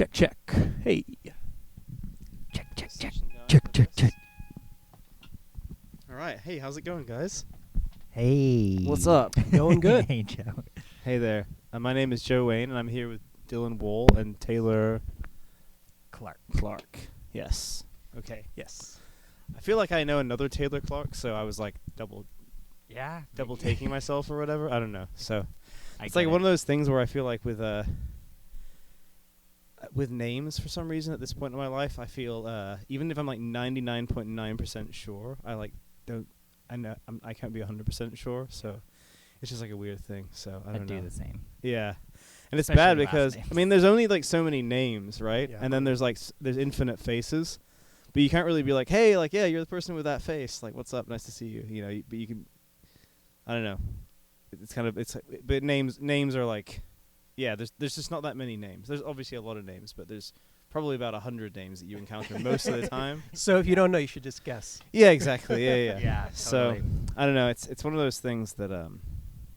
Check, check. Hey. Check, check, check. Check, check, check. All right. Hey, how's it going, guys? Hey. What's up? Going good? Hey, Joe. Hey there. My name is Joe Wayne, and I'm here with Dylan Wall and Taylor Clark. Yes. Okay. Yes. I feel like I know another Taylor Clark, so I was like double Yeah. taking myself or whatever. I don't know. So I it's like get one it. of those things where I feel like with names for some reason at this point in my life, I feel even if I'm like 99.9% sure, I can't be 100% sure. So it's just like a weird thing. So I I don't know. do the same. Yeah. And it's Especially bad last because names. I mean there's only like so many names, right? Yeah. And then there's like there's infinite faces. But you can't really be like, "Hey, like yeah, you're the person with that face. Like what's up? Nice to see you." You know, but you can I don't know. It's kind of but names are like yeah, there's just not that many names. There's obviously a lot of names, but there's probably about 100 names that you encounter most of the time. So if you don't know, you should just guess. Yeah, exactly. Yeah. Yeah, So totally. I don't know. It's one of those things that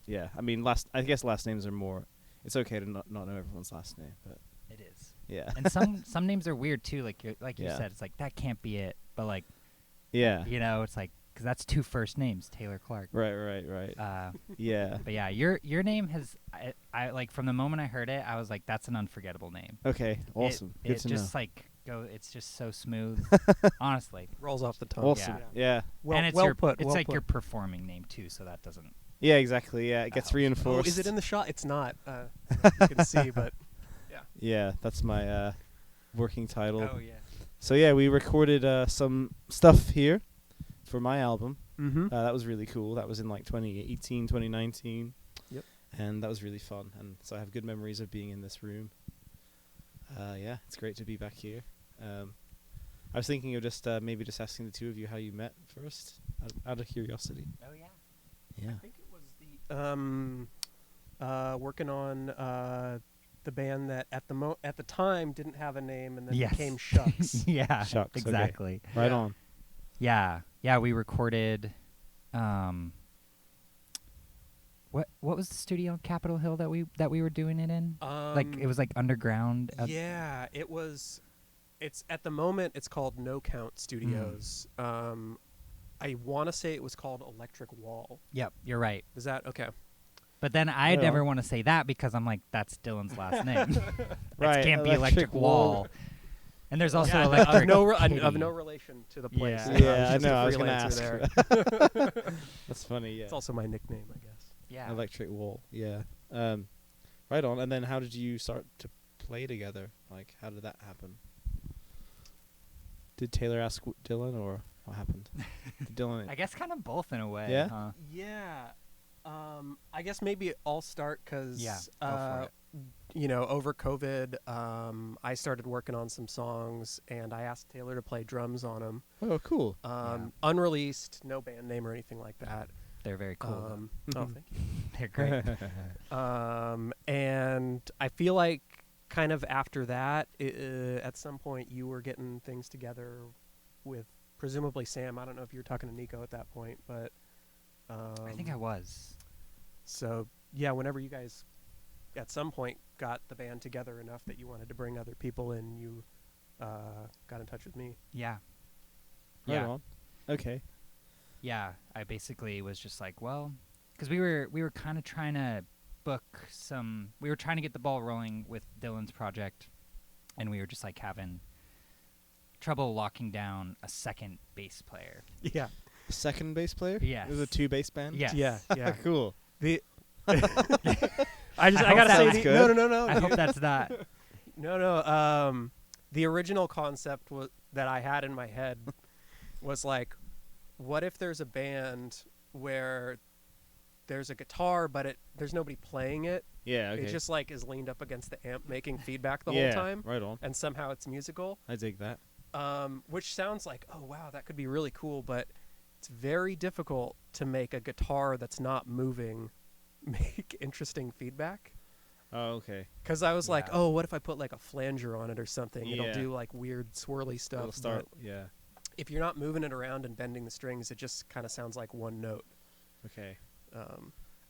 yeah. I mean, I guess last names are more. It's okay to not know everyone's last name, but It is. yeah. And some names are weird too. Like you Yeah. said, it's like that can't be it. But like Yeah. you know, it's like because that's two first names, Taylor Clark. Right. Yeah. But yeah, your name has I like from the moment I heard it, I was like, that's an unforgettable name. Okay. Awesome. Good It to just know. like it's just so smooth. Honestly. Rolls off the tongue. Awesome. Yeah. Well, and it's well your put. it's well like put. your performing name too, so that doesn't. Yeah. Exactly. Yeah. It gets helps. Oh, reinforced. is it in the shot? It's not. You can see, but Yeah. That's my working title. Oh yeah. So yeah, we recorded some stuff here for my album. mm-hmm. That was really cool. That was in like 2018, 2019. Yep. And that was really fun. And so I have good memories of being in this room. Yeah, it's great to be back here. I was thinking of just maybe just asking the two of you how you met first, out of curiosity. Oh yeah. Yeah. I think it was the working on the band that at the time didn't have a name and then Yes. became Shucks. Yeah. Shucks, okay. Exactly. Right Yeah. on. Yeah, we recorded what was the studio on Capitol Hill that we were doing it in? Like it was like underground. Yeah, it was. It's at the moment it's called No Count Studios. I want to say it was called Electric Wall. Yep, you're right. Is that okay? But then I Right never on. want to say that because I'm like, that's Dylan's last name. Right, It can't be Electric Electric Wall. Wall. And there's also Yeah, Electric of no Kitty. of no relation to the place. Yeah. Yeah, I just a know. I was gonna freelancer ask. there. That's funny. Yeah. It's also my nickname, I guess. Yeah. Electric Wall. Yeah. Right on. And then how did you start to play together? Like, how did that happen? Did Taylor ask Dylan, or what happened? Did Dylan? I guess kind of both in a way. Yeah? Huh? Yeah. I guess maybe I'll start because Yeah, go for it. over COVID, I started working on some songs and I asked Taylor to play drums on them. Oh, cool. Unreleased, no band name or anything like that. They're very cool. Oh, thank you. They're great. And I feel like kind of after that, at some point you were getting things together with presumably Sam. I don't know if you were talking to Nico at that point, but I think I was. So yeah, whenever you guys at some point got the band together enough that you wanted to bring other people in, you got in touch with me. Yeah. Right Yeah. on. Okay. Yeah, I basically was just like, well, because we were kind of trying to book some. We were trying to get the ball rolling with Dylan's project, and we were just like having trouble locking down a second bass player. Yeah, Second bass player? Yes. It was a 2-bass band? Yes. yeah. Cool. The I I hope gotta that say was the, good. no. I hope that's not. No. The original concept that I had in my head was like, what if there's a band where there's a guitar, but there's nobody playing it. Yeah, okay. It just like is leaned up against the amp, making feedback the yeah, whole time, right on. and somehow it's musical. I dig that. Which sounds like, oh wow, that could be really cool, but it's very difficult to make a guitar that's not moving make interesting feedback. Oh, okay. Because I was like, Yeah. oh, what if I put like a flanger on it or something? Yeah. It'll do like weird swirly stuff. It'll start, but yeah. if you're not moving it around and bending the strings, it just kind of sounds like one note. Okay.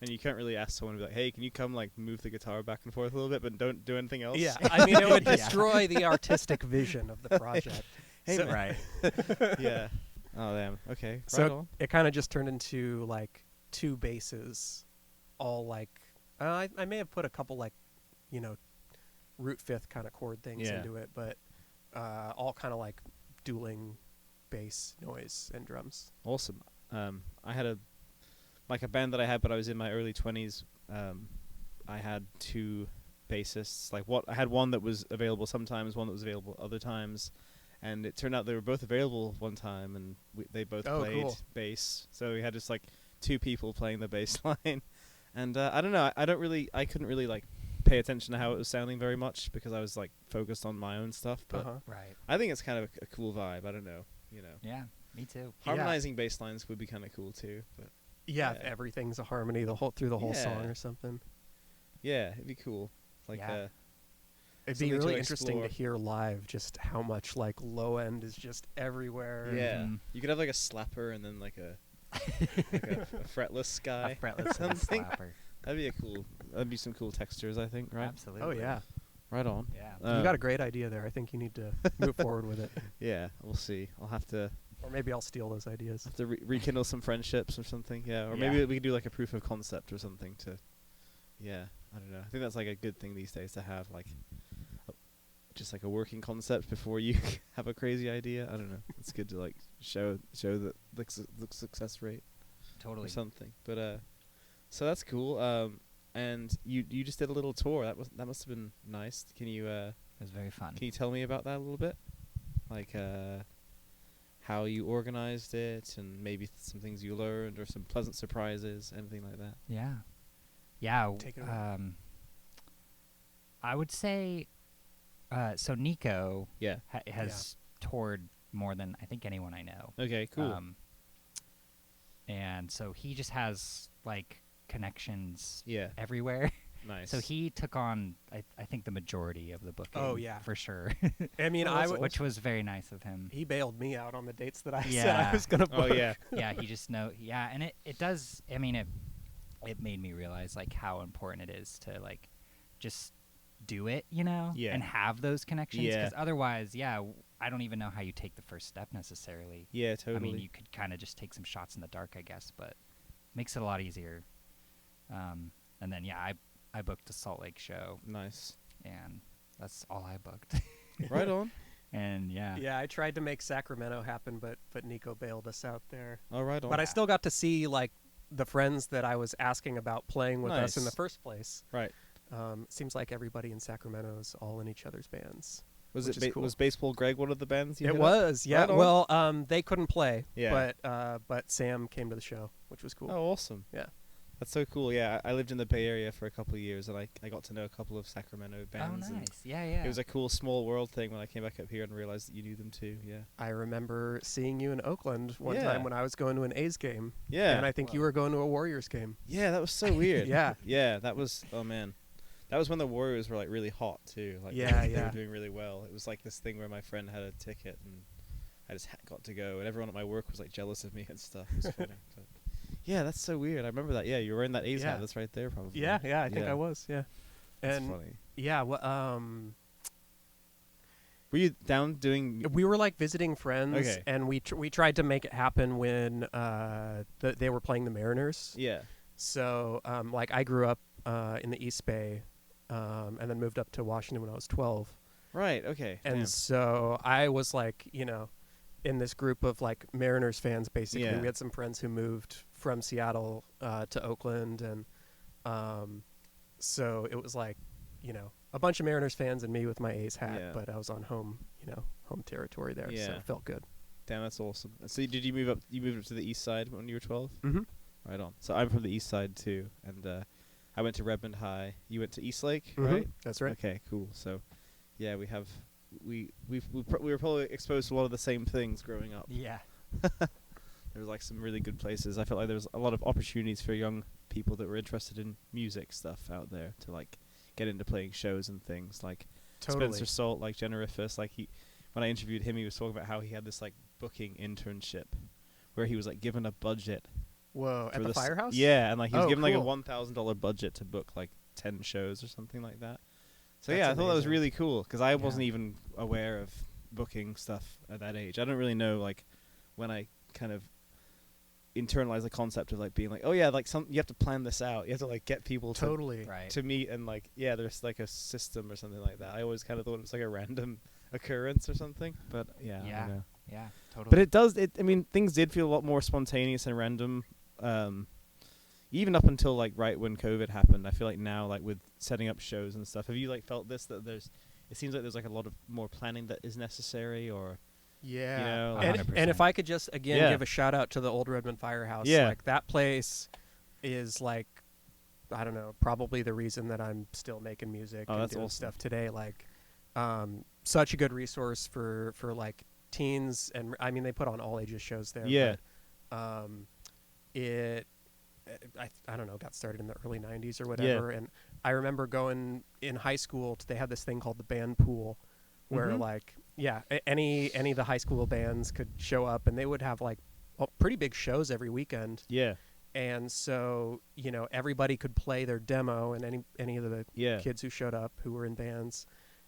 And you can't really ask someone to be like, "Hey, can you come like move the guitar back and forth a little bit, but don't do anything else?" Yeah, I mean, it would Yeah. destroy the artistic vision of the project. Hey, So- man. Right. Yeah. Oh damn. Okay. Right So on. it kind of just turned into like two basses, all like I may have put a couple like, you know, root fifth kind of chord things Yeah. into it, but all kind of like dueling bass, noise, and drums. Awesome. I had a band that I had, but I was in my early 20s. I had two bassists. I had one that was available sometimes, one that was available other times, and it turned out they were both available one time, and they both Oh, played cool. bass. So we had just like two people playing the bass line, and I don't know. I couldn't really like pay attention to how it was sounding very much because I was like focused on my own stuff. But Right. I think it's kind of a cool vibe. I don't know. Yeah. Me too. Harmonizing bass lines would be kind of cool too. But Yeah, if Yeah. everything's a harmony through the whole song Yeah. or something. yeah, it'd be cool. Like Yeah. It'd Something be to really interesting to explore. hear live just how much like low end is just everywhere. Yeah, Mhm. you could have like a slapper and then like a a fretless guy. A fretless something. slapper. That'd be some cool textures, I think. Right. Absolutely. Oh yeah. Right on. Yeah. You got a great idea there. I think you need to move forward with it. Yeah, we'll see. I'll have to Or maybe I'll steal those ideas. rekindle some friendships or something. Yeah, or Yeah. maybe we could do like a proof of concept or something to. Yeah, I don't know. I think that's like a good thing these days to have like. Just like a working concept before you have a crazy idea. I don't know. It's good to like show the success rate. Totally. Or something. But so that's cool. And you just did a little tour. That must have been nice. Can you It was very fun. tell me about that a little bit? Like how you organized it and maybe some things you learned or some pleasant surprises, anything like that. Yeah. Yeah. Take it away. I would say so Nico Yeah. has toured more than I think anyone I know. Okay, cool. And so he just has like connections Yeah. everywhere. Nice. So he took on I think the majority of the booking. Oh, yeah. For sure. I mean, Oh, that's Which was very nice of him. he bailed me out on the dates that I said Yeah. I was gonna book. Oh yeah. Yeah, he just and it does. I mean, it made me realize like how important it is to like just do it, Yeah. and have those connections. Yeah. Because otherwise, I don't even know how you take the first step necessarily. Yeah, totally. I mean, you could kind of just take some shots in the dark, I guess, but makes it a lot easier. And then I booked the Salt Lake show, nice. and that's all I booked. Right on. And Yeah, I tried to make Sacramento happen, but Nico bailed us out there. All right on. But I still got to see like the friends that I was asking about playing with us in the Nice. first place. Right. Seems like everybody in Sacramento is all in each other's bands. Was which it is cool. was Baseball Greg one of the bands you It hit up? was, yeah. Right on. Well, they couldn't play, Yeah. but Sam came to the show, which was cool. Oh, awesome. Yeah. That's so cool. Yeah, I lived in the Bay Area for a couple of years, and I got to know a couple of Sacramento bands. oh, and nice. Yeah. It was a cool small world thing when I came back up here and realized that you knew them too. Yeah. I remember seeing you in Oakland one Yeah. time when I was going to an A's game, Yeah. and I think you were going to a Warriors game. Yeah, that was so weird. Yeah. Yeah, that was. Oh man, that was when the Warriors were like really hot too. Like Yeah, they yeah. were doing really well. It was like this thing where my friend had a ticket and I just got to go, and everyone at my work was like jealous of me and stuff. It was funny. But yeah, that's so weird. I remember that. Yeah, you were wearing that A's Yeah. hat. That's right there, probably. Yeah, I think I was. Yeah, That's and funny. yeah, Were you down doing? we were like visiting friends, Okay. and we tried to make it happen when they were playing the Mariners. Yeah. So like I grew up in the East Bay, and then moved up to Washington when I was 12. Right. Okay. And damn. so I was like, in this group of like Mariners fans, basically. Yeah. We had some friends who moved from Seattle to Oakland, and so it was like, a bunch of Mariners fans and me with my A's hat, Yeah. but I was on home territory there, so Yeah. it felt good. Damn, that's awesome. So did you move up? You moved up to the east side when you were 12? Mm-hmm. Right on. So I'm from the east side too, and I went to Redmond High. You went to Eastlake, Mhm. right? That's right. Okay, cool. So, yeah, we were probably exposed to a lot of the same things growing up. Yeah. There was like some really good places. I felt like there was a lot of opportunities for young people that were interested in music stuff out there to like get into playing shows and things. Like Totally. Spencer Salt, like Generifus, like when I interviewed him, he was talking about how he had this like booking internship where he was like given a budget Whoa, at for the this- firehouse? Yeah, and like he was Oh, given like a cool. $1,000 budget to book like 10 shows or something like that. So That's yeah, I thought that was amazing. really cool because I Yeah. wasn't even aware of booking stuff at that age. I don't really know like when I kind of internalize the concept of like being like, oh yeah, like you have to plan this out. You have to like get people Totally. Right. to meet and like yeah, there's like a system or something like that. I always kind of thought it was like a random occurrence or something, but yeah, I Yeah. don't know. Yeah. Totally. But it does. I mean, things did feel a lot more spontaneous and random. Even up until like right when COVID happened, I feel like now, like with setting up shows and stuff, have you like felt this that there's? It seems like there's like a lot of more planning that is necessary, or Yeah. You know, and, 100%. and if I could just again Yeah. give a shout out to the old Redmond Firehouse, Yeah. like that place is like, I don't know, probably the reason that I'm still making music Oh, and that's doing awesome. stuff today. Like, such a good resource for like teens, and I mean they put on all ages shows there. Yeah. But, it. I don't know, got started in the early 90s or whatever. And I remember going in high school, they had this thing called the band pool where Mhm. like, yeah, any of the high school bands could show up and they would have like pretty big shows every weekend. yeah, And so, you know, everybody could play their demo and any of the yeah, kids who showed up who were in bands.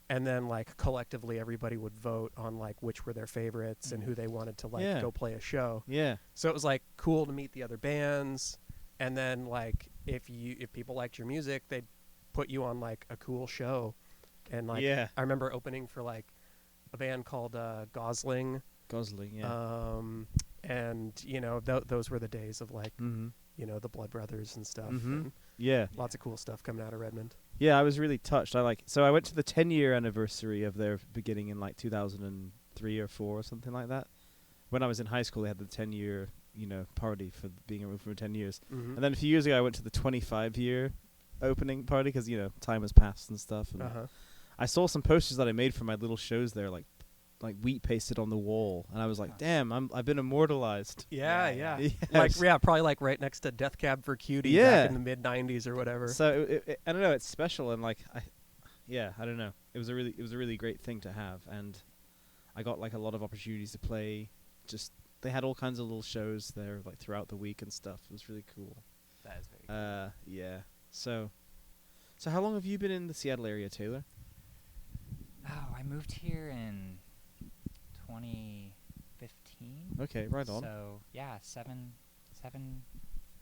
And then like collectively everybody would vote on like which were their favorites and who they wanted to like Yeah. go play a show. yeah, So it was like cool to meet the other bands, and then like if people liked your music, they'd put you on like a cool show, and like yeah. I remember opening for like a band called Gosling, Gosling, yeah. and you know those were the days of like Mm-hmm. you know the Blood Brothers and stuff, Mhm. and Yeah, lots of cool stuff coming out of Redmond. yeah. I was really touched. So I went to the 10-year anniversary of their beginning in like 2003 or 4 or something like that. When I was in high school, they had the 10-year, party for being around for 10 years. Mm-hmm. And then a few years ago, I went to the 25-year opening party because time has passed and stuff. And Uh-huh. I saw some posters that I made for my little shows there, like wheat pasted on the wall, and I was like, Nice. "Damn, I've been immortalized." Yeah, Yeah, yeah. yeah. Like probably like right next to Death Cab for Cutie Yeah. back in the mid '90s or whatever. So I don't know, it's special, and like I don't know. It was a really great thing to have, and I got like a lot of opportunities to play. Just they had all kinds of little shows there like throughout the week and stuff. It was really cool. That is very cool. Yeah. So how long have you been in the Seattle area, Taylor? Oh, I moved here in 2015. Okay, right on. So yeah,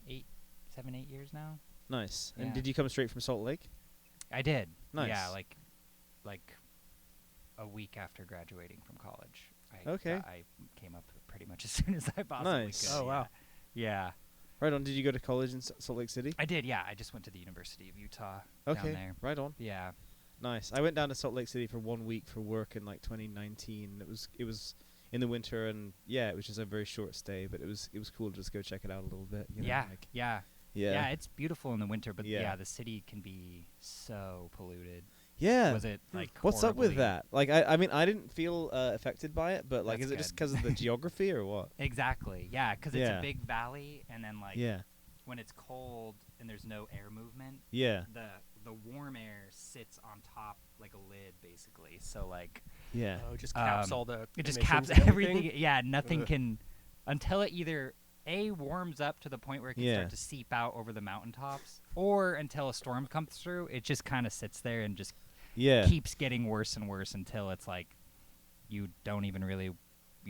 8 years now. Nice. And Yeah. did you come straight from Salt Lake? I did. Nice. Yeah, like a week after graduating from college. Okay. I came up pretty much as soon as I possibly Nice. could. Oh, wow. Yeah. Right on. Did you go to college in Salt Lake City? I did. Yeah, I just went to the University of Utah Okay. down there. Right on. Yeah. Nice. I went down to Salt Lake City for 1 week for work in like 2019. It was in the winter, and yeah, it was just a very short stay, but it was cool to just go check it out a little bit. Yeah. Like, Yeah. yeah. Yeah, it's beautiful in the winter, but Yeah. yeah, the city can be so polluted. Yeah. Was it like What's up with horribly- that? Like, I mean, I didn't feel affected by it, but like, That's is it just good. because of the geography or what? Exactly. Yeah, because it's Yeah. a big valley, and then like Yeah. when it's cold and there's no air movement, Yeah. the warm air sits on top like a lid, basically. So like Yeah. Oh, it just caps Um, all the it just emissions caps and everything. Yeah, nothing Ugh. can until it either warms up to the point where it can Yeah. start to seep out over the mountaintops, or until a storm comes through. It just kind of sits there and just Yeah. keeps getting worse and worse until it's like you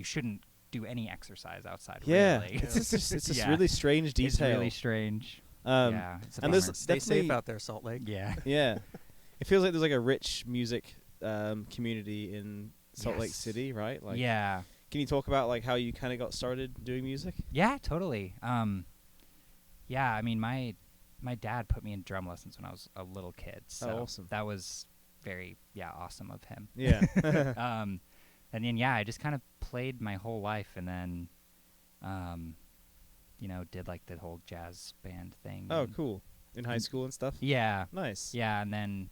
shouldn't do any exercise outside. Yeah. really. It's just Yeah. really strange It's detail. really strange. And Yeah, it's a bummer. there's Stay safe definitely- out there, Salt Lake. Yeah. Yeah. It feels like there's like a rich music community in Salt Lake Yes. City, right? Like, Yeah. Can you talk about like how you kind of got started doing music? Yeah, totally. Yeah, I mean, my dad put me in drum lessons when I was a little kid. So awesome. that was very awesome of him. Yeah. And then I just kind of played my whole life, and then did like the whole jazz band thing. Oh, and- cool. In high school and stuff. Yeah. Nice. Yeah, and then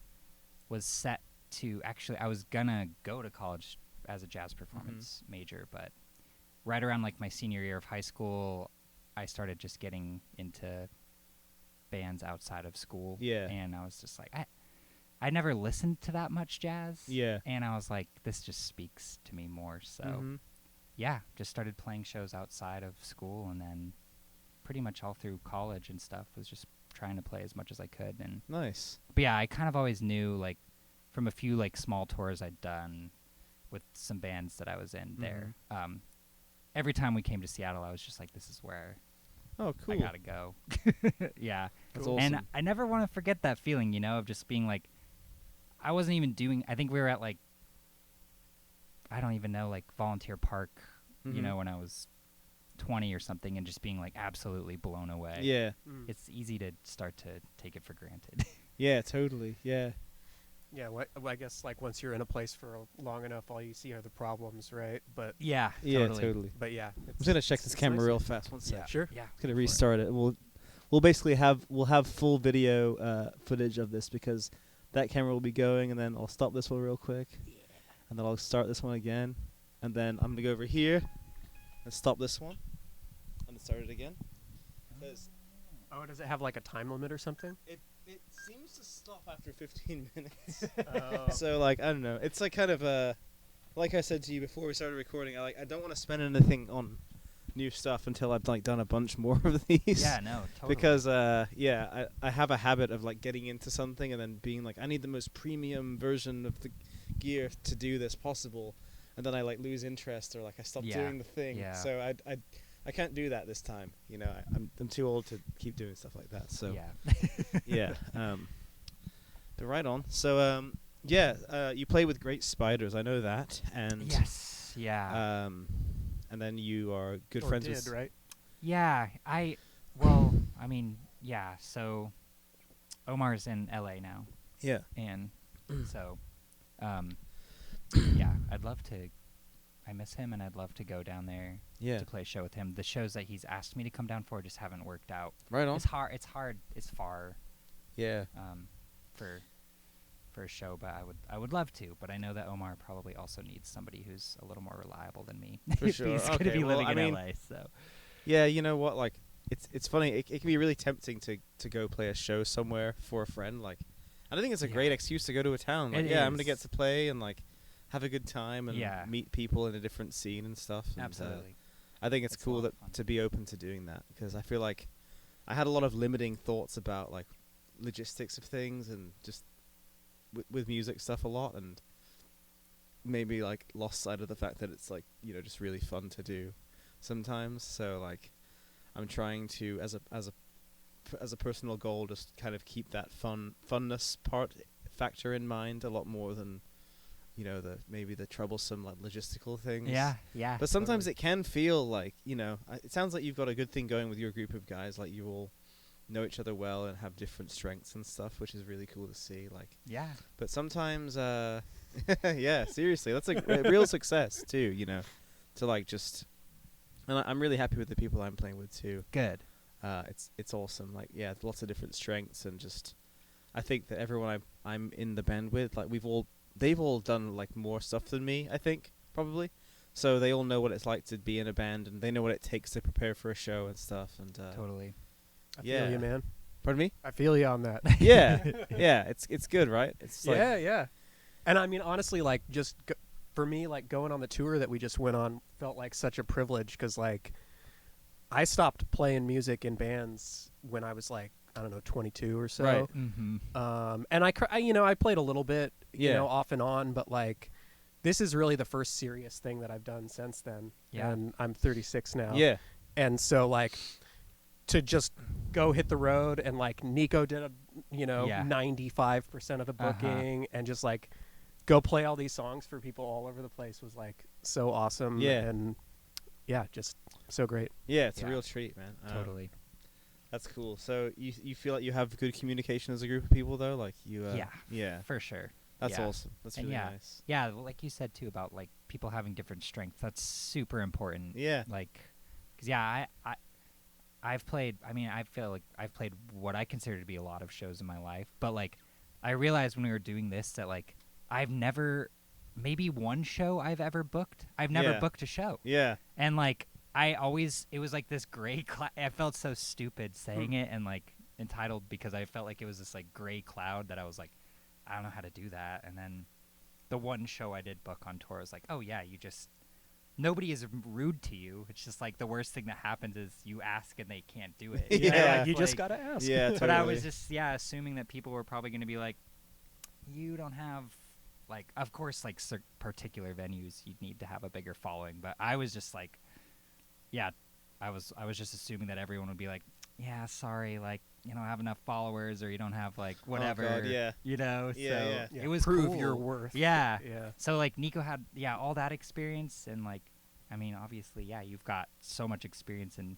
was set to I was gonna go to college as a jazz performance major, but right around like my senior year of high school, I started just getting into bands outside of school. Yeah. And I was just like, I never listened to that much jazz. Yeah. And I was like, this just speaks to me more. So Mhm. yeah, just started playing shows outside of school, and then pretty much all through college and stuff. Was just trying to play as much as I could. And Nice. but yeah, I kind of always knew, like, from a few like small tours I'd done with some bands that I was in there. Every time we came to Seattle, I was just like, this is where Oh, cool. I gotta go. Yeah. That's Cool. awesome. And I never want to forget that feeling, of just being like, I wasn't even doing. I think we were at like, I don't even know, like Volunteer Park, Mhm. when I was 20 or something, and just being like absolutely blown away. Yeah. Mm. It's easy to start to take it for granted. Yeah, totally. Yeah. Yeah, I guess like once you're in a place for long enough, all you see are the problems, right? But Yeah. Yeah, totally. yeah, I'm just gonna check this it's camera nice. real fast. One sec. Yeah. Sure. Yeah. Gonna go for it. restart it. We'll basically have full video footage of this because that camera will be going, and then I'll stop this one real quick, and then I'll start this one again, and then I'm gonna go over here and stop this one, and start it again. 'Cause Oh, does it have like a time limit or something? it seems to stop after 15 minutes. Oh. So like I don't know. It's like kind of like I said to you before we started recording. I don't want to spend anything on new stuff until I've like done a bunch more of these. Yeah. No. Totally. Because I have a habit of like getting into something and then being like I need the most premium version of the gear to do this possible, and then I like lose interest or like I stop Yeah. doing the thing. Yeah. So I can't do that this time. I'm too old to keep doing stuff like that. So Yeah. yeah. But right on. So you play with Great Spiders. I know that. And Yes. Yeah. and then you are good Or friends did, with right? Yeah. I mean, yeah. So Omar's in LA now, Yeah. and so, yeah. I'd love to. I miss him, and I'd love to go down there Yeah. to play a show with him. The shows that he's asked me to come down for just haven't worked out. Right on. It's hard. It's hard. It's far. Yeah. For a show, but I would love to. But I know that Omar probably also needs somebody who's a little more reliable than me. For if sure. he's going to Okay, be well, living I in mean, LA. So Yeah, you know what? Like, it's funny. It can be really tempting to go play a show somewhere for a friend. Like, I think it's a Yeah. great excuse to go to a town. Like, It yeah, I'm gonna get is. to play and like have a good time and Yeah. meet people in a different scene and stuff. And, absolutely. I think it's It's a cool lot that of fun. to be open to doing that because I feel like I had a lot of limiting thoughts about like logistics of things and just with music stuff a lot, and maybe like lost sight of the fact that it's like just really fun to do sometimes. So like I'm trying to as a personal goal just kind of keep that funness factor in mind a lot more than maybe the troublesome like logistical things. Yeah. Yeah. But sometimes totally. it can feel like, it sounds like you've got a good thing going with your group of guys. Like you all know each other well and have different strengths and stuff, which is really cool to see. Like, Yeah. but sometimes, yeah, seriously, that's a real success too. To like just, and I'm really happy with the people I'm playing with too. Good. It's awesome. Like, yeah, lots of different strengths and just, I think that everyone I'm in the band with, like they've all done like more stuff than me. I think probably. So they all know what it's like to be in a band, and they know what it takes to prepare for a show and stuff. And Totally. I Yeah. feel you, man. pardon me? I feel you on that. Yeah, yeah. It's good, right? It's like, Yeah, yeah. And I mean, honestly, like, for me, like, going on the tour that we just went on felt like such a privilege because, like, I stopped playing music in bands when I was, like, I don't know, 22 or so. Right. Mm-hmm. And I played a little bit, Yeah. off and on, but, like, this is really the first serious thing that I've done since then. Yeah. And I'm 36 now. yeah, And so, like, to just go hit the road and, like, Nico did, Yeah. 95% of the Uh-huh. booking and just, like, go play all these songs for people all over the place was, like, so awesome. Yeah. And, yeah, just so great. yeah. It's a Yeah. real treat, man. Totally. That's cool. So you feel like you have good communication as a group of people, though. Like you. Yeah. Yeah. For sure. That's Yeah. awesome. That's And really yeah. nice. Yeah, like you said too about like people having different strengths. That's super important. Yeah. Like, cause yeah, I've played. I mean, I feel like I've played what I consider to be a lot of shows in my life. But like, I realized when we were doing this that like I've never, maybe one show I've ever booked. I've never Yeah. booked a show, Yeah. and like it was like this gray cloud. I felt so stupid saying it and like entitled because I felt like it was this like gray cloud that I was like, I don't know how to do that. And then the one show I did book on tour was like, oh yeah, you just nobody is rude to you. It's just like the worst thing that happens is you ask and they can't do it. Yeah, you just Like, gotta ask. Yeah, totally. But I was just assuming that people were probably going to be like, you don't have like, of course, like particular venues you'd need to have a bigger following. But I was just like, yeah, I was just assuming that everyone would be like, yeah, sorry, like you don't have enough followers or you don't have like whatever. Oh God, yeah. You know, Yeah, so yeah. Yeah, it was prove cool. your worth. Yeah. Yeah. So like Nico had all that experience and like I mean obviously you've got so much experience in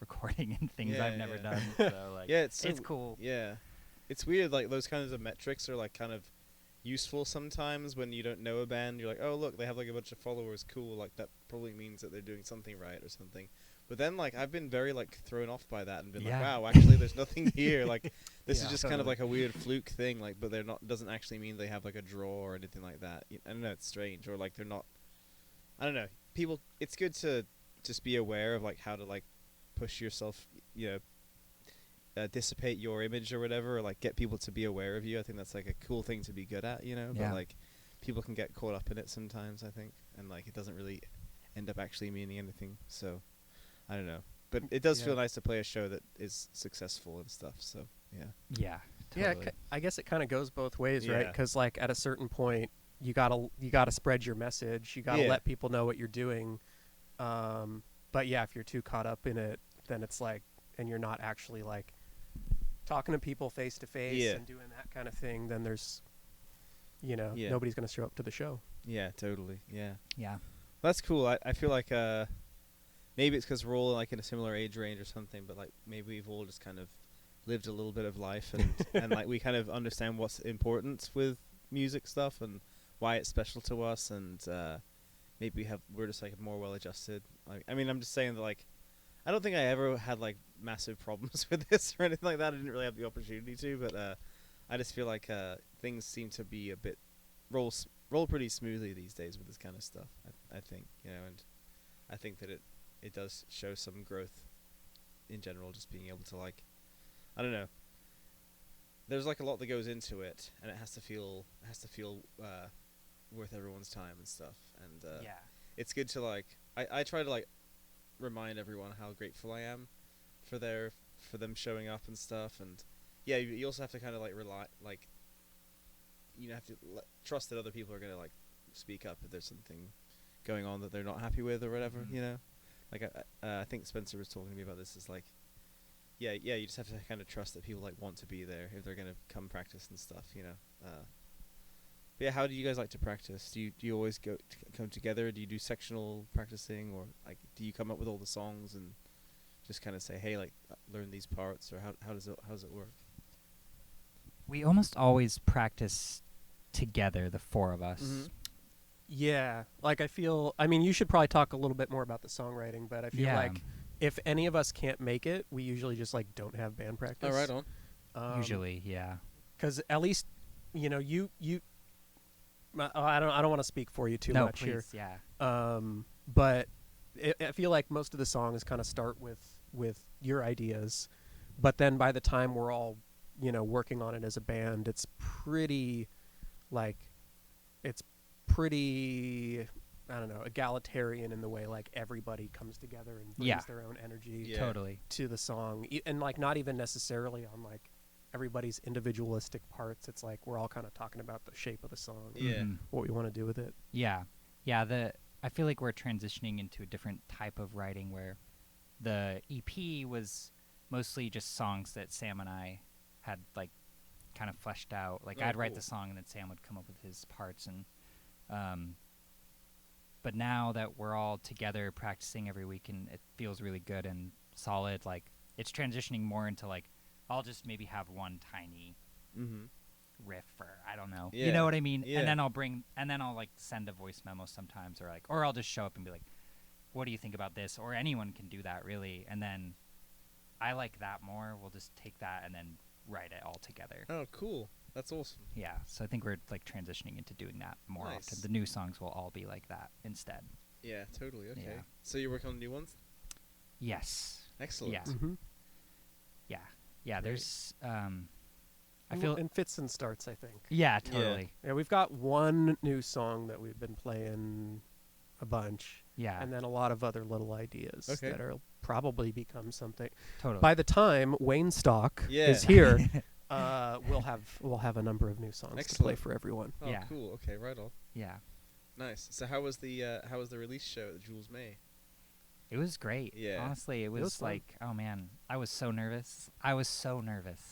recording and things Yeah, I've never yeah. done. So like Yeah, it's so it's cool. Yeah, it's weird. Like those kinds of metrics are like kind of useful sometimes when you don't know a band. You're like, oh look, they have like a bunch of followers. Cool. Like that probably means that they're doing something right or something. But then like I've been very like thrown off by that and been Yeah. like, wow, actually there's nothing here. Like this Yeah, is just kind of totally. like a weird fluke thing. Like, but they're not doesn't actually mean they have like a draw or anything like that. I don't know. It's strange or like they're not. I don't know. People. It's good to just be aware of like how to like push yourself. Dissipate your image or whatever, or like get people to be aware of you. I think that's like a cool thing to be good at, Yeah. But like people can get caught up in it sometimes, I think, and like it doesn't really end up actually meaning anything. So I don't know, but it does feel Yeah. nice to play a show that is successful and stuff. So yeah, Yeah. Yeah, Totally. I guess it kind of goes both ways, right? Yeah. Because like at a certain point, you gotta spread your message. You gotta Yeah. let people know what you're doing. But yeah, if you're too caught up in it, then it's like, and you're not actually like talking to people face to face Yeah. and doing that kind of thing, then there's, Yeah. nobody's gonna show up to the show. yeah, totally, yeah. Yeah. That's cool. I feel like maybe it's because we're all like in a similar age range or something, but like maybe we've all just kind of lived a little bit of life and and like we kind of understand what's important with music stuff and why it's special to us, and maybe we're just like more well adjusted. Like I mean, I'm just saying that like I don't think I ever had like massive problems with this or anything like that. I didn't really have the opportunity to, but I just feel like things seem to be a bit roll pretty smoothly these days with this kind of stuff. I think, and I think that it does show some growth in general, just being able to like, I don't know. There's like a lot that goes into it, and it has to feel worth everyone's time and stuff. And Yeah. it's good to like I try to like remind everyone how grateful I am for them showing up and stuff. And yeah, you also have to kind of like rely, like you have to trust that other people are gonna like speak up if there's something going on that they're not happy with or whatever. Mhm. Like I think Spencer was talking to me about this. Is like yeah, you just have to kind of trust that people like want to be there if they're gonna come practice and stuff. But yeah, how do you guys like to practice? Do you always come together? Do you do sectional practicing, or like do you come up with all the songs and just kind of say, hey, like learn these parts, or how does it work? We almost always practice together, the four of us. Mhm. Yeah, like I mean, you should probably talk a little bit more about the songwriting, but I feel Yeah. like if any of us can't make it, we usually just like don't have band practice. Oh, right on. Usually, yeah. Because at least, you. I don't want to speak for you too No, much please, yeah. here. But I feel like most of the songs kind of start with your ideas, but then by the time we're all, working on it as a band, it's pretty I don't know, egalitarian in the way like everybody comes together and brings Yeah. their own energy Yeah. Totally. to the song, and like not even necessarily on like everybody's individualistic parts. It's like we're all kind of talking about the shape of the song, Yeah. Mhm. what we want to do with it. Yeah. I feel like we're transitioning into a different type of writing where the EP was mostly just songs that Sam and I had like kind of fleshed out. Like Oh, I'd write cool. the song and then Sam would come up with his parts, and but now that we're all together practicing every week and it feels really good and solid, like it's transitioning more into like I'll just maybe have one tiny Mm-hmm. riff, or I don't know. Yeah. You know what I mean? Yeah. And then I'll like send a voice memo sometimes, or I'll just show up and be like, what do you think about this? Or anyone can do that really. And then I like that more. We'll just take that and then write it all together. Oh, cool. That's awesome. Yeah. So I think we're like transitioning into doing that more Nice. often. The new songs will all be like that instead. Yeah, totally. Okay. Yeah. So you're working on new ones? Yes. Excellent. Yeah. Mm-hmm. Yeah. Yeah. There's I And feel in fits and starts, I think. yeah, totally. Yeah, we've got one new song that we've been playing a bunch, Yeah, and then a lot of other little ideas Okay. that'll probably become something. totally. By the time Wayne Stock Yeah. is here, we'll have a number of new songs to play Excellent. for everyone. Oh, Yeah. cool. Okay, right on. Yeah, Nice. So how was the release show at Jules May? it was great. Yeah. Honestly, it was, was fun. like, oh man, I was so nervous.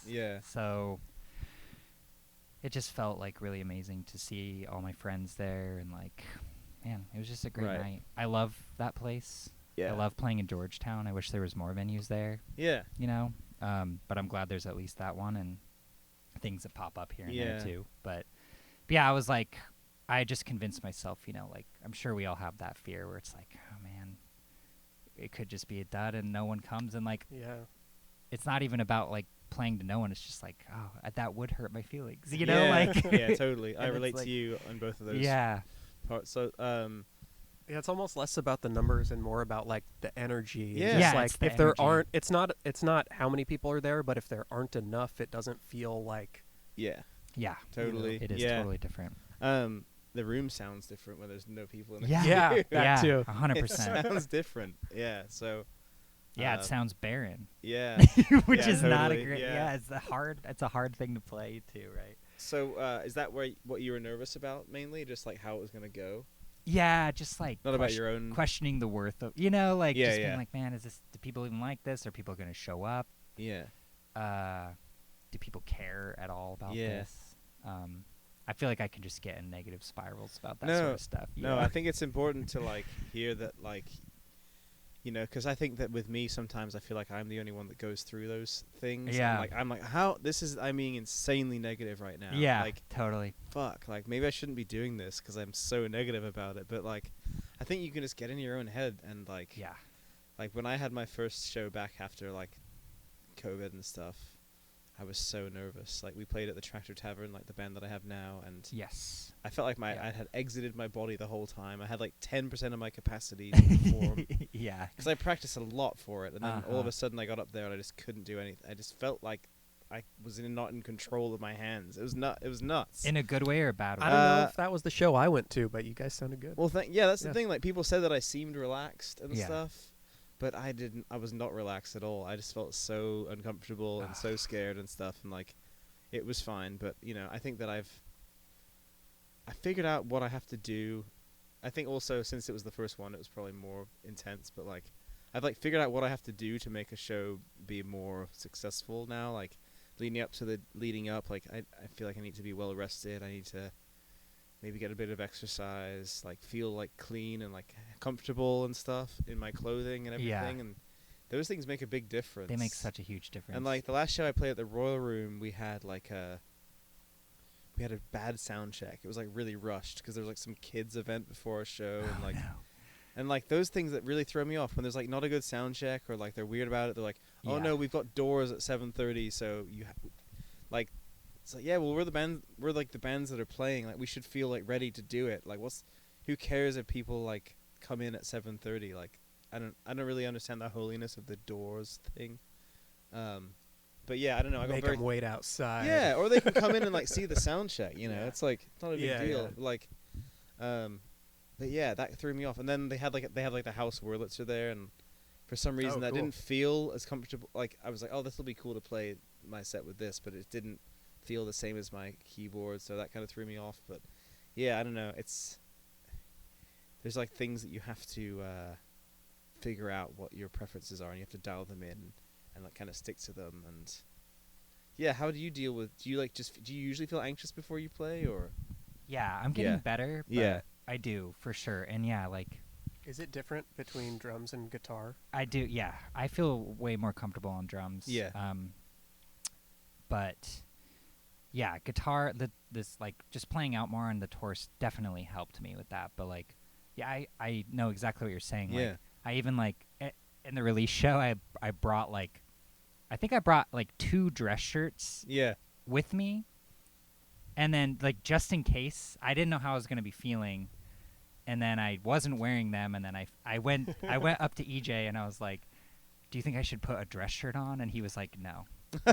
Yeah. So it just felt like really amazing to see all my friends there, and like, man, it was just a great Right. night. I love that place. Yeah. I love playing in Georgetown. I wish there was more venues there, Yeah. you know. But I'm glad there's at least that one, and things that pop up here and Yeah. there too. But yeah, I was like, I just convinced myself, you know, like, I'm sure we all have that fear where it's like, oh man, it could just be a dud and no one comes, and like, Yeah. it's not even about like playing to no one. It's just like, oh, that would hurt my feelings, you know, Yeah. like Yeah, totally. I And it's relate like- to you on both of those yeah, parts. So, Yeah, it's almost less about the numbers and more about like the energy. and Yeah. just, Yeah, like it's the if there energy. aren't, it's not how many people are there, but if there aren't enough, it doesn't feel like. yeah, yeah, totally. it is yeah. totally different. The room sounds different when there's no people in it. Yeah, Yeah, that yeah, too. 100%. It sounds different. Yeah. So. Yeah, uh, it sounds barren, Yeah. which Yeah, is not a totally, great. yeah. Yeah, it's a hard thing to play too, right? So, is that what you were nervous about mainly? Just like how it was gonna go? Yeah, just like Not about your own. questioning the worth of, you know, like Yeah, just yeah. being like, man, do people even like this? Are people going to show up? Yeah. Do people care at all about Yeah. this? I feel like I can just get in negative spirals about that No, sort of stuff. you No, know? I think it's important to like hear that, like, you know, because I think that with me sometimes I feel like I'm the only one that goes through those things. and, Yeah. like I'm like, how this is I'm being insanely negative right now. yeah, Like, totally. fuck. Like maybe I shouldn't be doing this because I'm so negative about it. But like, I think you can just get in your own head and like, Yeah, like when I had my first show back after like COVID and stuff, I was so nervous. Like we played at the Tractor Tavern, like the band that I have now, and yes. I felt like Yeah. I had exited my body the whole time. I had like 10% of my capacity to perform yeah, because I practiced a lot for it, and then all of Uh-huh. a sudden I got up there and I just couldn't do anything. I just felt like I was not in control of my hands. It was nuts. in a good way or a bad way? I don't know Uh, if that was the show I went to, but you guys sounded good. Well, yeah, that's Yeah. the thing. Like people said that I seemed relaxed and Yeah. stuff, but I didn't. I was not relaxed at all. I just felt so uncomfortable and so scared and stuff. And like, it was fine. But you know, I think that I figured out what I have to do. I think also since it was the first one, it was probably more intense. But like, I've like figured out what I have to do to make a show be more successful now. Like, leading up, like I feel like I need to be well rested. I need to maybe get a bit of exercise, like feel like clean and like comfortable and stuff in my clothing and everything. Yeah. And those things make a big difference. They make such a huge difference. And like the last show I played at the Royal Room, we had a bad sound check. It was like really rushed because there was like some kids event before a show and like. no. And like those things that really throw me off when there's like not a good sound check or like they're weird about it. They're like, oh Yeah. no, we've got doors at 7:30, so like, it's like, yeah, well we're like the bands that are playing. Like we should feel like ready to do it. Like who cares if people like come in at 7:30? Like I don't really understand the holiness of the doors thing. But yeah, I don't know. I got Make very them wait outside. yeah, or they can come in and like see the sound check. You know, Yeah. it's like it's not a big Yeah, deal. yeah. Like, but yeah, that threw me off. And then they had like the House Wurlitzer there, and for some reason Oh, that cool. didn't feel as comfortable. Like I was like, oh, this will be cool to play my set with this, but it didn't feel the same as my keyboard, so that kind of threw me off. But yeah, I don't know. There's like things that you have to figure out what your preferences are, and you have to dial them in and like kind of stick to them. And yeah, how do you deal with? Do you usually feel anxious before you play, or? Yeah, I'm getting Yeah. better. But Yeah. I do for sure. And yeah, like Is it different between drums and guitar? I do. Yeah, I feel way more comfortable on drums. Yeah. But yeah, guitar. This like just playing out more on the tours definitely helped me with that. But like, yeah, I know exactly what you're saying. Yeah. Like, I even like in the release show, I brought like, I think I brought like 2 dress shirts Yeah. with me, and then like just in case, I didn't know how I was gonna be feeling, and then I wasn't wearing them, and then I went up to EJ and I was like, "Do you think I should put a dress shirt on?" And he was like, "No."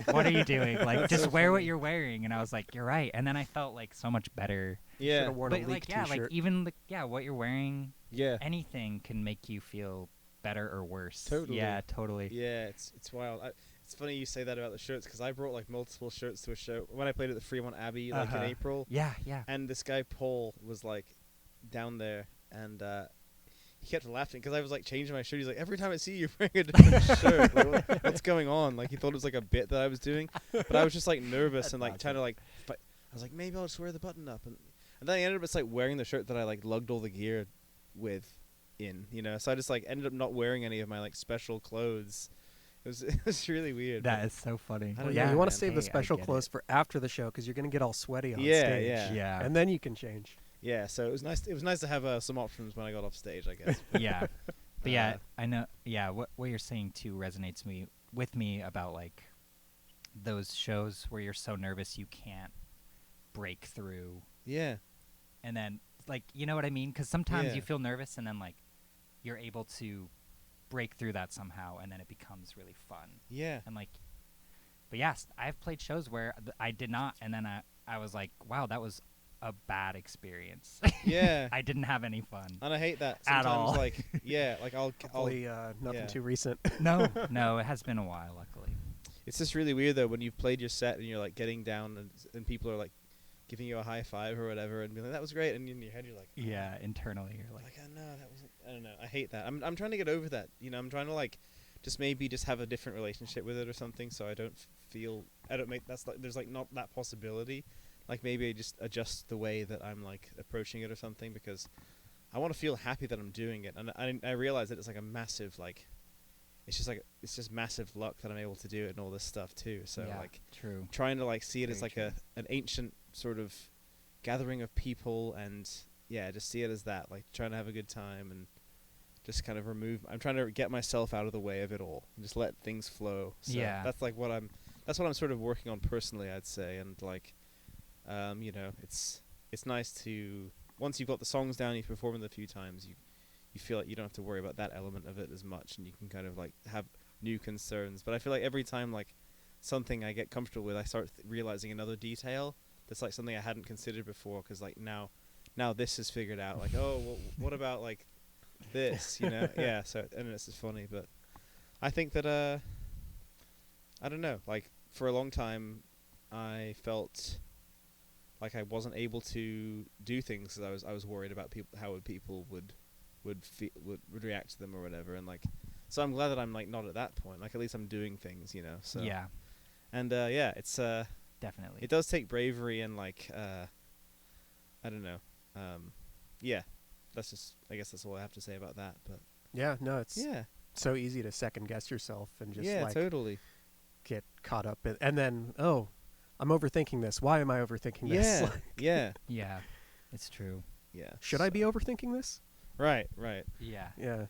what are you doing? Like, That's just so wear what funny. you're wearing. And I was like, you're right. And then I felt like so much better. Yeah, Should've worn a But leak like, yeah, like t-shirt. even what you're wearing, yeah, anything can make you feel better or worse. Totally. Yeah, totally. yeah. It's wild. It's funny you say that about the shirts because I brought like multiple shirts to a show when I played at the Fremont Abbey like in Uh-huh. April, Yeah, yeah. and this guy Paul was like down there and. He kept laughing because I was like changing my shirt. He's like, every time I see you, you're wearing a different shirt. Like, what's going on? Like he thought it was like a bit that I was doing, but I was just like nervous That's and like trying to like. I was like, maybe I'll just wear the button up, and then I ended up just like wearing the shirt that I like lugged all the gear with, So I just like ended up not wearing any of my like special clothes. It was really weird. That but- is so funny. I Well, don't yeah, know, you want to man. save Hey, the I special get clothes it. for after the show because you're gonna get all sweaty on Yeah, stage. yeah. Yeah. And then you can change. Yeah, so it was nice. It was nice to have some options when I got off stage, I guess. Yeah. But yeah, Uh, I know. Yeah, what you're saying too resonates with me about like those shows where you're so nervous you can't break through, yeah, and then like you know what I mean? Because sometimes Yeah. you feel nervous and then like you're able to break through that somehow, and then it becomes really fun. yeah, And like, but yes, I've played shows where I did not, and then I was like, wow, that was a bad experience. yeah. I didn't have any fun. And I hate that At sometimes. all. Like, yeah, like I'll. Hopefully, nothing yeah. too recent. No, it has been a while, luckily. It's just really weird though when you've played your set and you're like getting down and people are like giving you a high five or whatever and being like that was great and in your head you're like Yeah, internally you're like like, oh, no that wasn't I don't know I hate that I'm trying to get over that I'm trying to like just maybe just have a different relationship with it or something so I don't feel I don't make that's like there's like not that possibility like maybe I just adjust the way that I'm like approaching it or something because I want to feel happy that I'm doing it and I realize that it's like a massive like it's just massive luck that I'm able to do it and all this stuff too. So yeah, like true. trying to like see it as Very like true. an ancient sort of gathering of people and yeah, just see it as that, like trying to have a good time and just kind of I'm trying to get myself out of the way of it all and just let things flow. So Yeah. that's like what I'm sort of working on personally, I'd say. And like it's nice to once you've got the songs down, you've performed them a few times, you feel like you don't have to worry about that element of it as much and you can kind of like have new concerns. But I feel like every time like something I get comfortable with, I start realizing another detail that's like something I hadn't considered before because like now this is figured out like oh well, what about like this yeah so and it's just funny but I think that I don't know like for a long time I felt like I wasn't able to do things because I was worried about how people would react to them or whatever and like so I'm glad that I'm like not at that point like at least I'm doing things so Yeah, and yeah it's definitely. it does take bravery and like I don't know yeah that's just I guess that's all I have to say about that but Yeah, no, it's yeah so easy to second guess yourself and just yeah like totally get caught up in, and then I'm overthinking this. Why am I overthinking this? yeah Like, yeah Yeah, it's true. yeah should I be overthinking this? right Yeah, Yeah,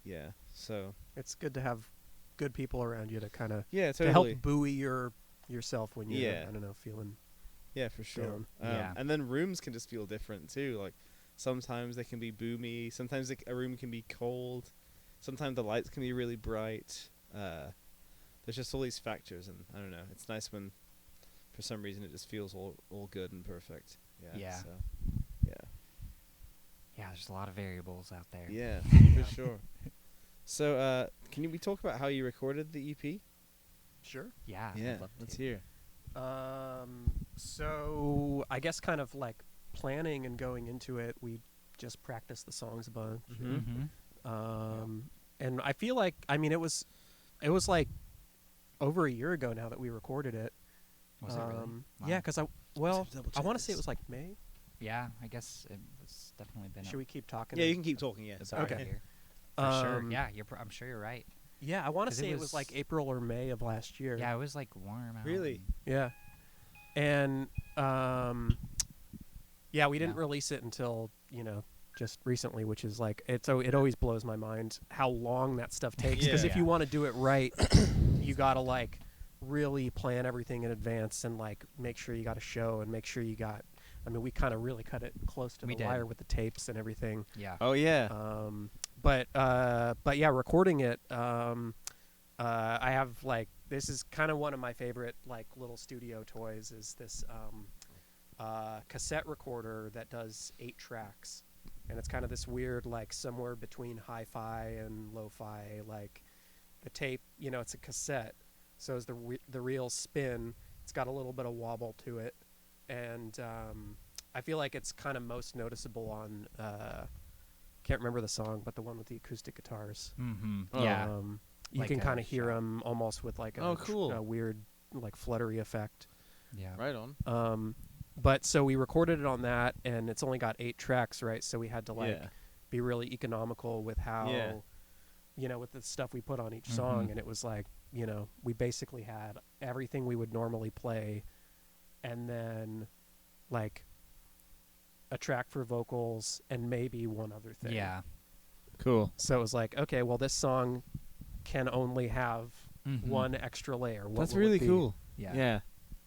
yeah so it's good to have good people around you to kind of yeah to totally help buoy yourself when you're Yeah. I don't know feeling. yeah for sure down. Yeah. and then rooms can just feel different too like sometimes they can be boomy sometimes a room can be cold sometimes the lights can be really bright there's just all these factors and I don't know it's nice when for some reason it just feels all good and perfect Yeah. so yeah yeah. There's a lot of variables out there. yeah for sure so can we talk about how you recorded the EP Sure. Yeah, I'd yeah love let's to. hear So I guess kind of like planning and going into it, we just practiced the songs a bunch. Mhm. Mm-hmm. And I feel like it was like over a year ago now that we recorded it. Was it really? Wow. Yeah, because I want to double-check say it this. was like May. Yeah, I guess it was definitely been. Should we keep talking? yeah you can keep talking yeah It's sorry. Okay. here. For sure. Um, Yeah, I'm sure you're right. Yeah, I want to 'Cause it say it was like was- April or May of last year. Yeah, it was like warm out. Really? Yeah. And yeah, we didn't Yeah. release it until, just recently, which is like it always blows my mind how long that stuff takes because if Yeah. you want to do it right, you got to like really plan everything in advance and like make sure you got a show and make sure you got we kind of really cut it close to We the did. wire with the tapes and everything. Yeah. oh yeah But yeah, recording it, I have like this is kind of one of my favorite like little studio toys. Is this cassette recorder that does 8 tracks, and it's kind of this weird like somewhere between hi-fi and lo-fi. Like the tape, it's a cassette, so as the reel spin, it's got a little bit of wobble to it, and I feel like it's kind of most noticeable on can't remember the song, but the one with the acoustic guitars. Mm-hmm. Oh. Yeah. You Like can a kind of hear shot. them almost with like Oh, cool. a weird like fluttery effect. Yeah. Right on. But so we recorded it on that, and it's only got 8 tracks, right? So we had to like yeah. be really economical with how, Yeah. with the stuff we put on each song, Mhm. and it was like, we basically had everything we would normally play, and then like a track for vocals and maybe one other thing. Yeah. Cool. So it was like, okay, well, this song can only have Mhm. one extra layer. What That's will it really be? cool. Yeah. Yeah.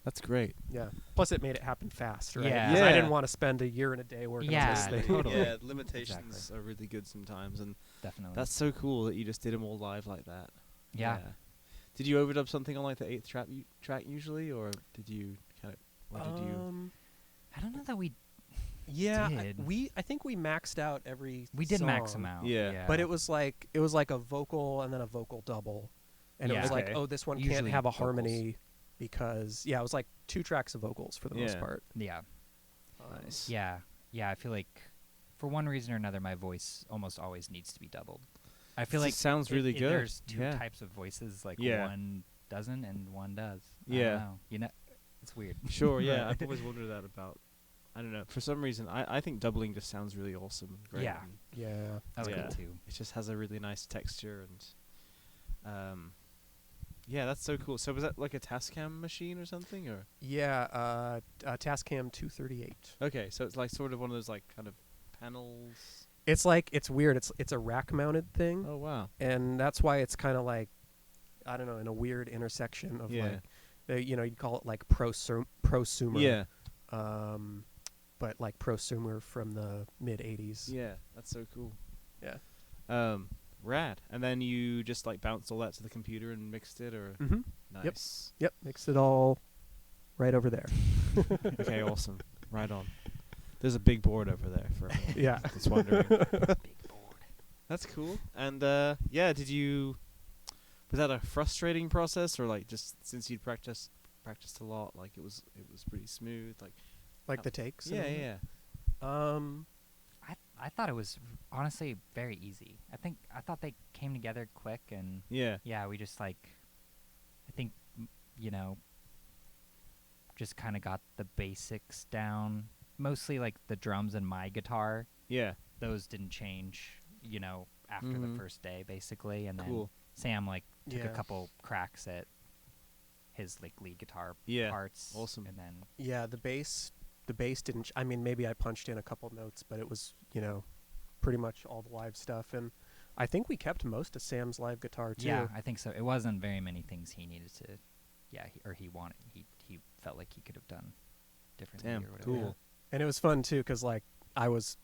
That's great. Yeah. Plus, it made it happen fast, right? Yeah. 'Cause I Yeah. didn't want to spend a year and a day working on this Yeah, thing. totally. Yeah, limitations Exactly. are really good sometimes, and Definitely. that's so cool that you just did them all live like that. Yeah. Did you overdub something on like the 8th track usually, or did you kind of? What did you? I don't know that we Yeah, did. I think we maxed out every. did max song, them out. Yeah. but it was like a vocal and then a vocal double, and it Yeah. was like, Okay. oh, this one Usually can't have a vocals. harmony because it was like 2 tracks of vocals for the most Yeah. part. Yeah. Nice. Yeah. Yeah. I feel like for one reason or another, my voice almost always needs to be doubled. I feel like sounds really good. There's 2 Yeah. types of voices. Like Yeah. one doesn't and one does. I Yeah. don't know. It's weird. Sure. Yeah. Right. I've always wondered that about. I don't know. For some reason, I think doubling just sounds really awesome. And great. Yeah. and Yeah. That's Yeah. cool too. It just has a really nice texture and. Yeah, that's so cool. So was that like a Tascam machine or something, or? Yeah. Tascam 238. Okay, so it's like sort of one of those like kind of panels. It's weird. It's a rack mounted thing, Oh wow. and that's why it's kind of like, I don't know, in a weird intersection of Yeah. like, you'd call it like prosumer. Yeah. But like prosumer from the mid 80s. Yeah, that's so cool. Yeah. Rad. And then you just like bounced all that to the computer and mixed it, or Mm-hmm. nice. Yep. Mixed it all right over there. Okay, awesome. Right on. There's a big board over there for everyone Yeah. that's wondering. Big board. That's cool. And yeah, was that a frustrating process, or like just since you'd practiced a lot, like it was pretty smooth, like Like the takes. and yeah, all yeah. that? I thought it was honestly very easy. I thought they came together quick, and Yeah. yeah, we just like, I think, just kind of got the basics down. Mostly like the drums and my guitar, Yeah. those didn't change, after the Mhm. first day basically, and Cool. then Sam like took a Yeah. couple cracks at his like lead guitar Yeah. parts. Awesome. And then Yeah, the bass didn't. I mean, maybe I punched in a couple notes, but it was pretty much all the live stuff, and I think we kept most of Sam's live guitar too. yeah, I think so. It wasn't very many things he needed to, he wanted. He felt like he could have done differently Damn, or whatever. cool. And it was fun too, because like I was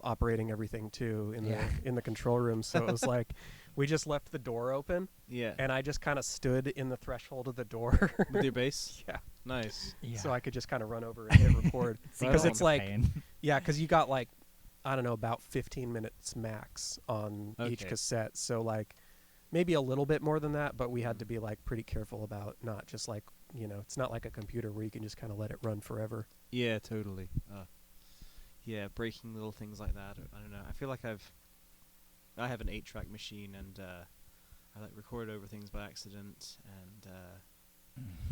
operating everything too in Yeah. the control room, so it was like we just left the door open, Yeah. and I just kind of stood in the threshold of the door. With your bass? Yeah. Nice. Yeah. So I could just kind of run over and hit record. Because it's like- pain. Yeah, because you got like, I don't know, about 15 minutes max on each Okay. cassette. So like maybe a little bit more than that, but we had to be like pretty careful about not just like, it's not like a computer where you can just kind of let it run forever. Yeah, totally. Yeah, breaking little things like that. I don't know. I feel like I have an 8-track machine, and I like record over things by accident, and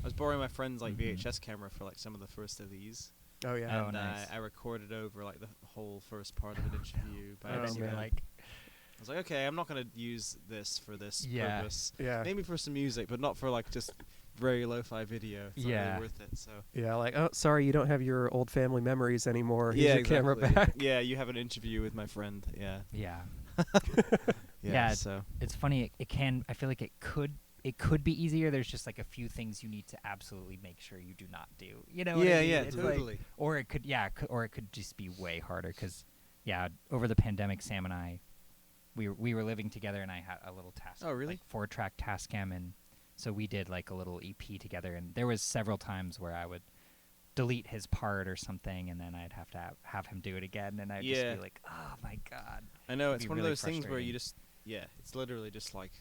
I was borrowing my friend's like Mhm. VHS camera for like some of the first of these. Oh yeah. Oh, And nice. I recorded over like the whole first part of an interview by Oh, And then you were man. like, I was like, okay, I'm not gonna use this for this Yeah. purpose. Yeah. Maybe for some music, but not for like just very lo-fi video. It's not Yeah. really worth it. So Yeah, like, oh, sorry, you don't have your old family memories anymore. Here's yeah, your camera exactly. back. Yeah, you have an interview with my friend. Yeah. yeah. Yeah. Yeah, So It's funny. It can. I feel like it could be easier. There's just like a few things you need to absolutely make sure you do not do. You know? What I yeah, mean? yeah, It's like- totally. or it could, or it could just be way harder. Because, over the pandemic, Sam and I, we were living together, and I had a little task. Oh, really? Like 4-track Tascam, and So we did like a little EP together, and there was several times where I would delete his part or something, and then I'd have to have him do it again, and I'd just Yeah. be like, oh my god. I know, It'd it's be one really of those things where you frustrating. just it's literally just like,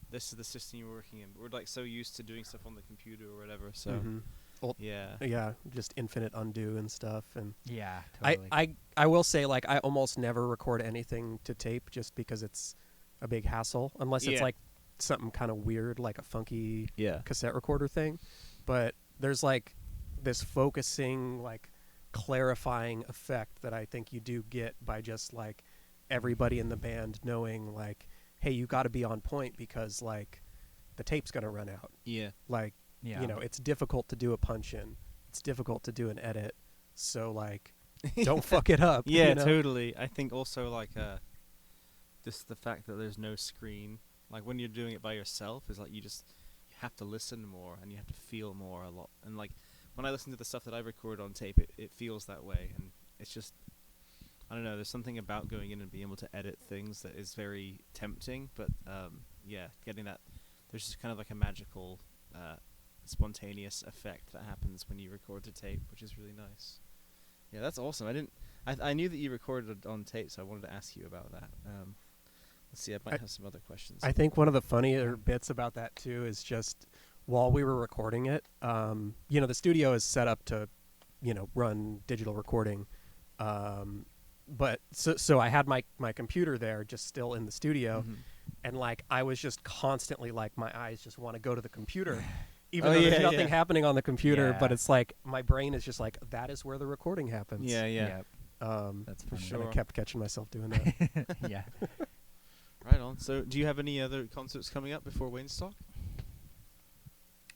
this is the system you're working in. We're like so used to doing stuff on the computer or whatever, so Mhm. yeah. Yeah, just infinite undo and stuff. And Yeah, totally. I will say, like, I almost never record anything to tape just because it's a big hassle, unless it's Yeah. like something kind of weird, like a funky Yeah. cassette recorder thing. But there's like this focusing, like clarifying effect that I think you do get by just like everybody in the band knowing, like, hey, you got to be on point because like the tape's gonna run out. Yeah. Like, yeah. you know, it's difficult to do a punch in, it's difficult to do an edit, so like don't fuck it up. Yeah, you know? totally. I think also like just the fact that there's no screen, like when you're doing it by yourself, is like you have to listen more and you have to feel more a lot. And like when I listen to the stuff that I record on tape, it feels that way, and it's just, I don't know. There's something about going in and being able to edit things that is very tempting, but yeah, getting that, there's just kind of like a magical, spontaneous effect that happens when you record to tape, which is really nice. Yeah, that's awesome. I knew that you recorded on tape, so I wanted to ask you about that. Let's see, I might have some other questions. I think one of the funnier bits about that too is just while we were recording it, you know, the studio is set up to, you know, run digital recording. But so I had my computer there just still in the studio, Mhm. and like I was just constantly like my eyes just want to go to the computer. Even Oh, though yeah, there's nothing yeah. happening on the computer, but Yeah. it's like my brain is just like, that is where the recording happens. Yeah, yeah. Yep. For That's funny. sure. And I kept catching myself doing that. Yeah. Right on. So, do you have any other concerts coming up before Waynestock?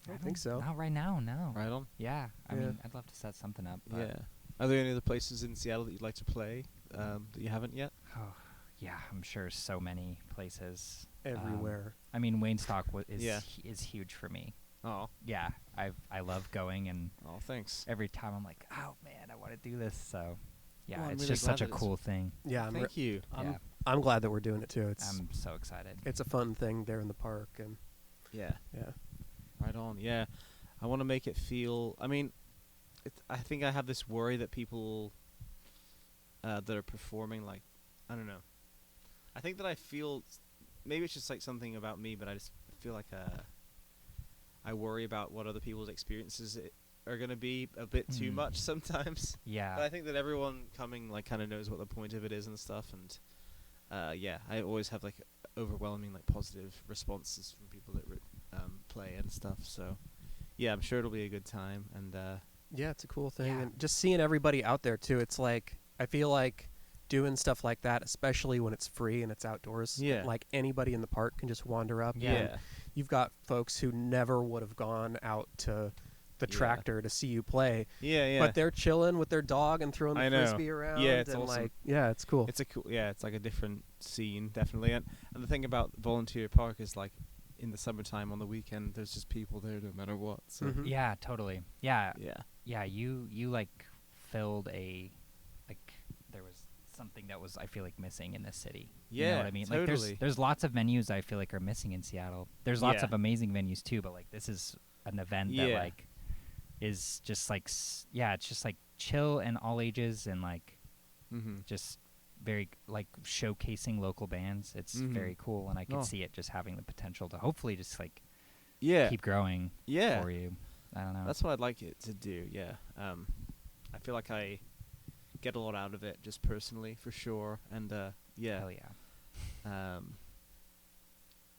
I don't think so. Not right now, no. Right on. Yeah. I Yeah. mean, I'd love to set something up. But Yeah. Are there any other places in Seattle that you'd like to play that you haven't yet? Oh, yeah, I'm sure so many places. Everywhere. I mean, Waynestock is Yeah. is huge for me. Oh. Yeah, I love going, and Oh, thanks. every time I'm like, oh man, I want to do this. So, yeah, Well, I'm it's really just glad such a that it's- cool thing. Yeah, Thank you. Yeah, I'm glad that we're doing it too. I'm so excited. It's a fun thing there in the park, and Yeah. yeah. Right on. Yeah. I want to make it feel. I mean, I think I have this worry that people that are performing, like, I don't know. I think that I feel, maybe it's just like something about me, but I just feel like I worry about what other people's experiences are going to be a bit too Mm. much sometimes. Yeah, But I think that everyone coming like kind of knows what the point of it is and stuff, and yeah, I always have like overwhelming like positive responses from people that play and stuff. So yeah, I'm sure it'll be a good time, and Yeah, it's a cool thing, Yeah. and just seeing everybody out there too. It's like I feel like doing stuff like that, especially when it's free and it's outdoors. Yeah. Like anybody in the park can just wander up. Yeah. and you've got folks who never would have gone out to the Yeah. tractor to see you play, yeah, but they're chilling with their dog and throwing the I know. frisbee around. Yeah, it's and awesome. like, yeah, it's cool. It's a cool, yeah, it's like a different scene, definitely. And the thing about Volunteer Park is like in the summertime on the weekend, there's just people there no matter what. So Mhm. yeah, totally. Yeah, yeah, yeah. You like filled a, like, there was something that was, I feel like, missing in this city. You know Yeah, what I mean? totally. Like there's lots of venues I feel like are missing in Seattle. There's lots Yeah. of amazing venues too, but like this is an event that Yeah. like is just like yeah, it's just like chill and all ages, and like just very like showcasing local bands. It's Mhm. very cool, and I could Oh. see it just having the potential to hopefully just like yeah, keep growing yeah. for you. I don't know. That's what I'd like it to do. Yeah, I feel like I get a lot out of it just personally, for sure. And yeah, Hell yeah.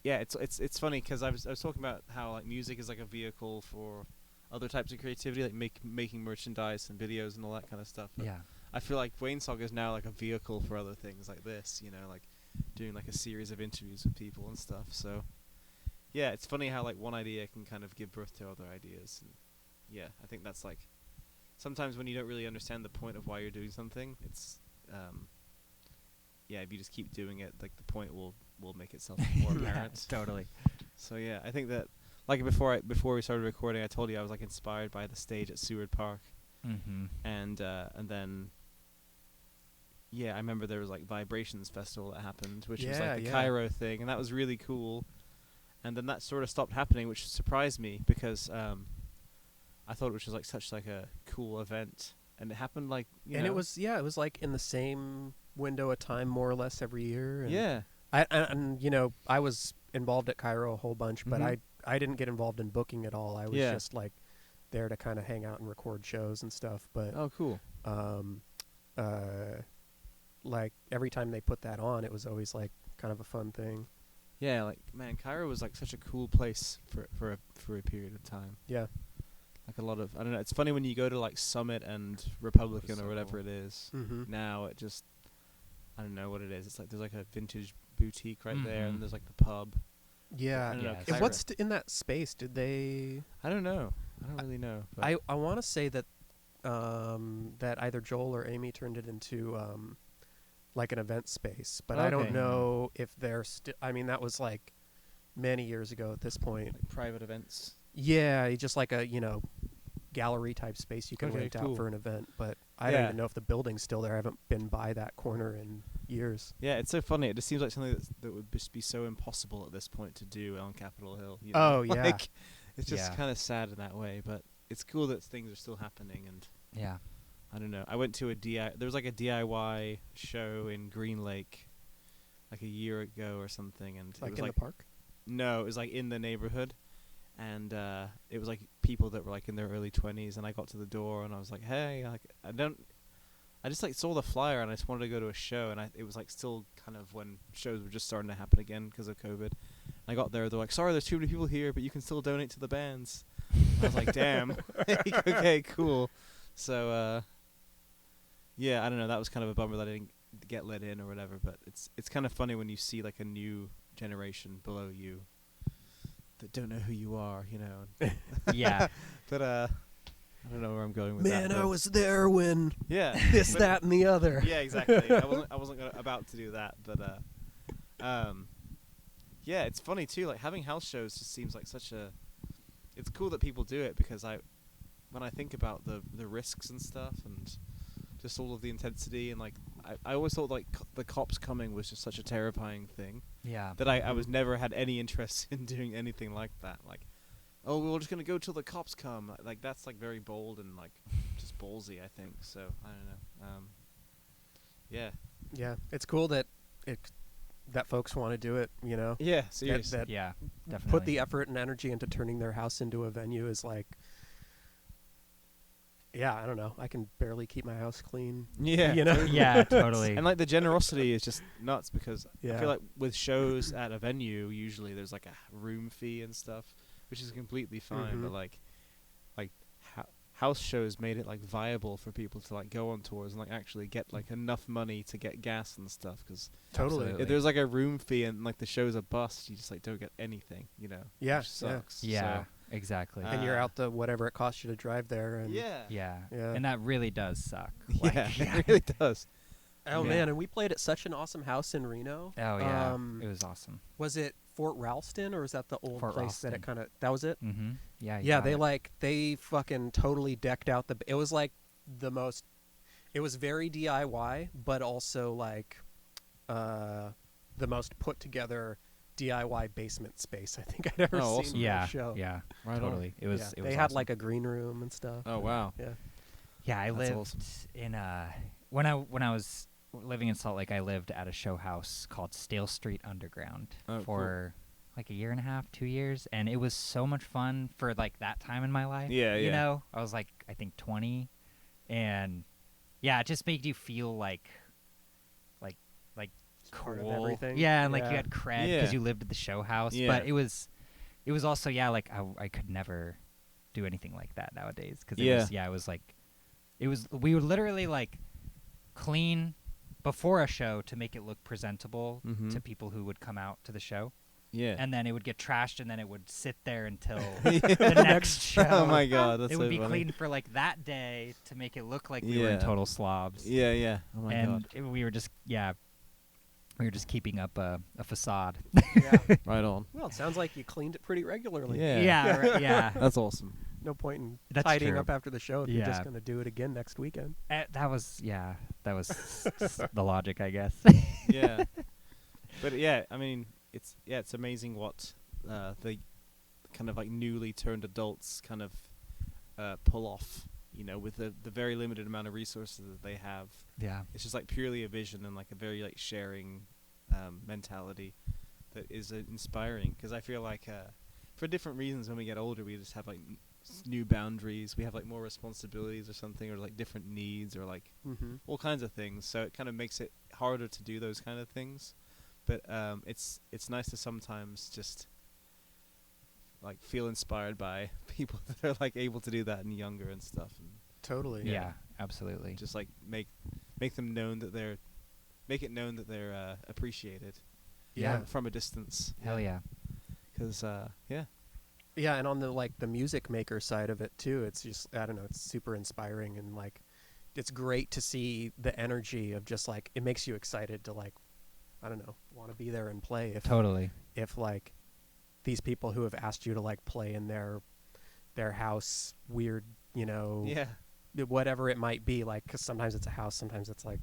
yeah. It's funny because I was talking about how like music is like a vehicle for other types of creativity, like making merchandise and videos and all that kind of stuff. But Yeah. I feel like Waynestock is now like a vehicle for other things like this. You know, like doing like a series of interviews with people and stuff. So yeah, it's funny how like one idea can kind of give birth to other ideas. And yeah, I think that's like sometimes when you don't really understand the point of why you're doing something, it's yeah, if you just keep doing it, like the point will make itself more Yeah, apparent. totally. So yeah, I think that like before we started recording, I told you I was like inspired by the stage at Seward Park, Mm-hmm. and then yeah, I remember there was like Vibrations Festival that happened, which was Yeah, like the yeah. Cairo thing, and that was really cool. and then that sort of stopped happening, which surprised me because I thought it was just like such like a cool event, and it happened like and it was like in the same window of time more or less every year. And yeah. and I was involved at Cairo a whole bunch, but Mhm. I didn't get involved in booking at all. I was Yeah. just like there to kind of hang out and record shows and stuff. But Oh, cool. like every time they put that on, it was always like kind of a fun thing. Yeah, like man, Cairo was like such a cool place for a period of time. Yeah. Like a lot of I don't know. It's funny when you go to like Summit and Republican or whatever it is. Mm-hmm. Now it just I don't know what it is. It's like there's like a vintage boutique right there, Mhm. and there's like the pub. Yeah. I don't know, Yes. And Cairo- what's in that space? Did they? I don't know. I don't really know. But I want to say that that either Joel or Amy turned it into like an event space, but I don't Okay. know if they're still. I mean, that was like many years ago at this point. like private events. Yeah, just like a gallery type space you can Okay, rent out cool. for an event. But I don't Yeah. even know if the building's still there. I haven't been by that corner in years. Yeah, it's so funny. It just seems like something that would just be so impossible at this point to do on Capitol Hill. You know? Oh, yeah. Like, it's just Yeah. kind of sad in that way, but it's cool that things are still happening. And Yeah. I don't know. I went to there was like a DIY show in Green Lake, like a year ago or something, and Like it was in like the park. no, it was like in the neighborhood, and it was like people that were like in their early 20s, and I got to the door and I was like, hey, like I just like saw the flyer and I just wanted to go to a show, and it was like still kind of when shows were just starting to happen again because of COVID. I got there, they're like, sorry, there's too many people here, but you can still donate to the bands. I was like, damn. Okay, cool. So yeah, I don't know, that was kind of a bummer that I didn't get let in or whatever, but it's kind of funny when you see like a new generation below you that don't know who you are, you know. Yeah. But I don't know where I'm going with that. Man, I but was there when yeah, this, but- that, and the other. Yeah, exactly. I wasn't about to do that, but yeah, it's funny too. Like having house shows just seems like such a. It's cool that people do it because when I think about the risks and stuff and just all of the intensity and like I always thought like the cops coming was just such a terrifying thing Yeah. that I was never had any interest in doing anything like that. Like, oh, we're just gonna go till the cops come. Like that's like very bold and like just ballsy, I think. So I don't know. Yeah. Yeah, it's cool that that folks want to do it. Yeah. Seriously. that Yeah. Definitely. put the effort and energy into turning their house into a venue is like. Yeah, I don't know. I can barely keep my house clean. Yeah. You know? totally. Yeah. Totally. And like the generosity is just nuts because I Yeah. feel like with shows at a venue, usually there's like a room fee and stuff, which is completely fine. Mhm. But like house shows made it like viable for people to like go on tours and like actually get like enough money to get gas and stuff. Because Totally. Absolutely. if there's like a room fee and like the show's a bust, you just like don't get anything, you know? Yeah, Which yeah. sucks. Yeah. So, Exactly. And you're out the whatever it costs you to drive there. And yeah. yeah. Yeah. And that really does suck. Yeah. It really does. Oh Yeah. man, and we played at such an awesome house in Reno. Oh yeah. It was awesome. Was it Fort Ralston or was that the old Fort place that Ralston. it kind of that was it? Mm-hmm. Yeah. you Yeah, got they fucking totally decked out it was like it was very DIY, but also like the most put together DIY basement space I think I'd ever Oh, seen awesome. in Yeah. a show. Yeah. Right on. Totally. It was. Yeah, It was they had awesome. like a green room and stuff. Oh, wow. Yeah. Yeah, I That's lived awesome. in when I was living in Salt Lake, I lived at a show house called Stale Street Underground Oh, cool. for like a year and a half, 2 years, and it was so much fun for like that time in my life. Yeah, You yeah. know, I was like I think 20, and yeah, it just made you feel like Part of cool. everything. Yeah, and like you Yeah. had cred Yeah. because you lived at the show house. Yeah. But it was also like I could never do anything like that nowadays because Yeah. it was we would literally like clean before a show to make it look presentable Mhm. to people who would come out to the show, Yeah. and then it would get trashed, and then it would sit there until the next show. Oh my god, that's it so would be funny. cleaned for like that day to make it look like we were Yeah. in total slobs. Yeah, yeah. Oh my and god. we were just keeping up a facade. Yeah. Right on. Well, it sounds like you cleaned it pretty regularly. Yeah. Yeah, right, yeah. That's awesome. No point in That's tidying true. up after the show if you're just Yeah. going to do it again next weekend. That was the logic, I guess. Yeah. But yeah, I mean, it's amazing what the kind of like newly turned adults kind of pull off, with the very limited amount of resources that they have. Yeah. It's just like purely a vision and like a very like sharing mentality that is inspiring, because I feel like for different reasons when we get older we just have like new boundaries, we have like more responsibilities or something, or like different needs, or like all kinds of things, so it kind of makes it harder to do those kind of things. But it's nice to sometimes just like feel inspired by people that are like able to do that and younger and stuff, and Totally. Yeah, absolutely. just like make them known that they're appreciated Yeah. from a distance. Hell yeah. Because yeah. Yeah, and on the music maker side of it too, it's just, I don't know, it's super inspiring, and like it's great to see the energy of just like, it makes you excited to like, I don't know, want to be there and play Totally. if like these people who have asked you to like play in their house, weird, Yeah. whatever it might be, like, cuz sometimes it's a house, sometimes it's like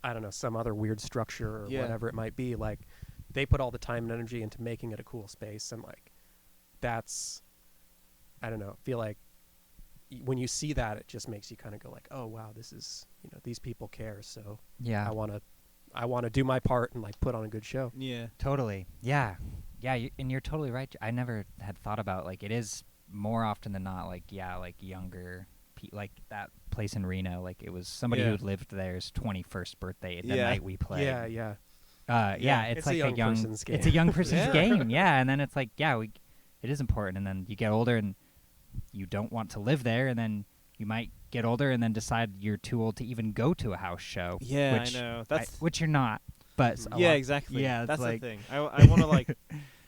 I don't know, some other weird structure or Yeah. whatever it might be, like they put all the time and energy into making it a cool space, and like that's, I don't know, feel like when you see that, it just makes you kind of go like, oh wow, this is, these people care, so Yeah. I want to do my part and like put on a good show. Yeah. Totally. Yeah. Yeah, and you're totally right. I never had thought about, like, it is more often than not, like, yeah, like younger like that place in Reno, like it was somebody Yeah. who lived there's 21st birthday the Yeah. night we played. Yeah, yeah. Yeah, it's like a young person's game. It's a young person's Yeah. game. Yeah, and then it's like, yeah, it is important, and then you get older and you don't want to live there, and then you might get older and then decide you're too old to even go to a house show. Yeah, which I know. That's which you're not. But yeah, exactly. Yeah, it's that's like, the thing. I want to like.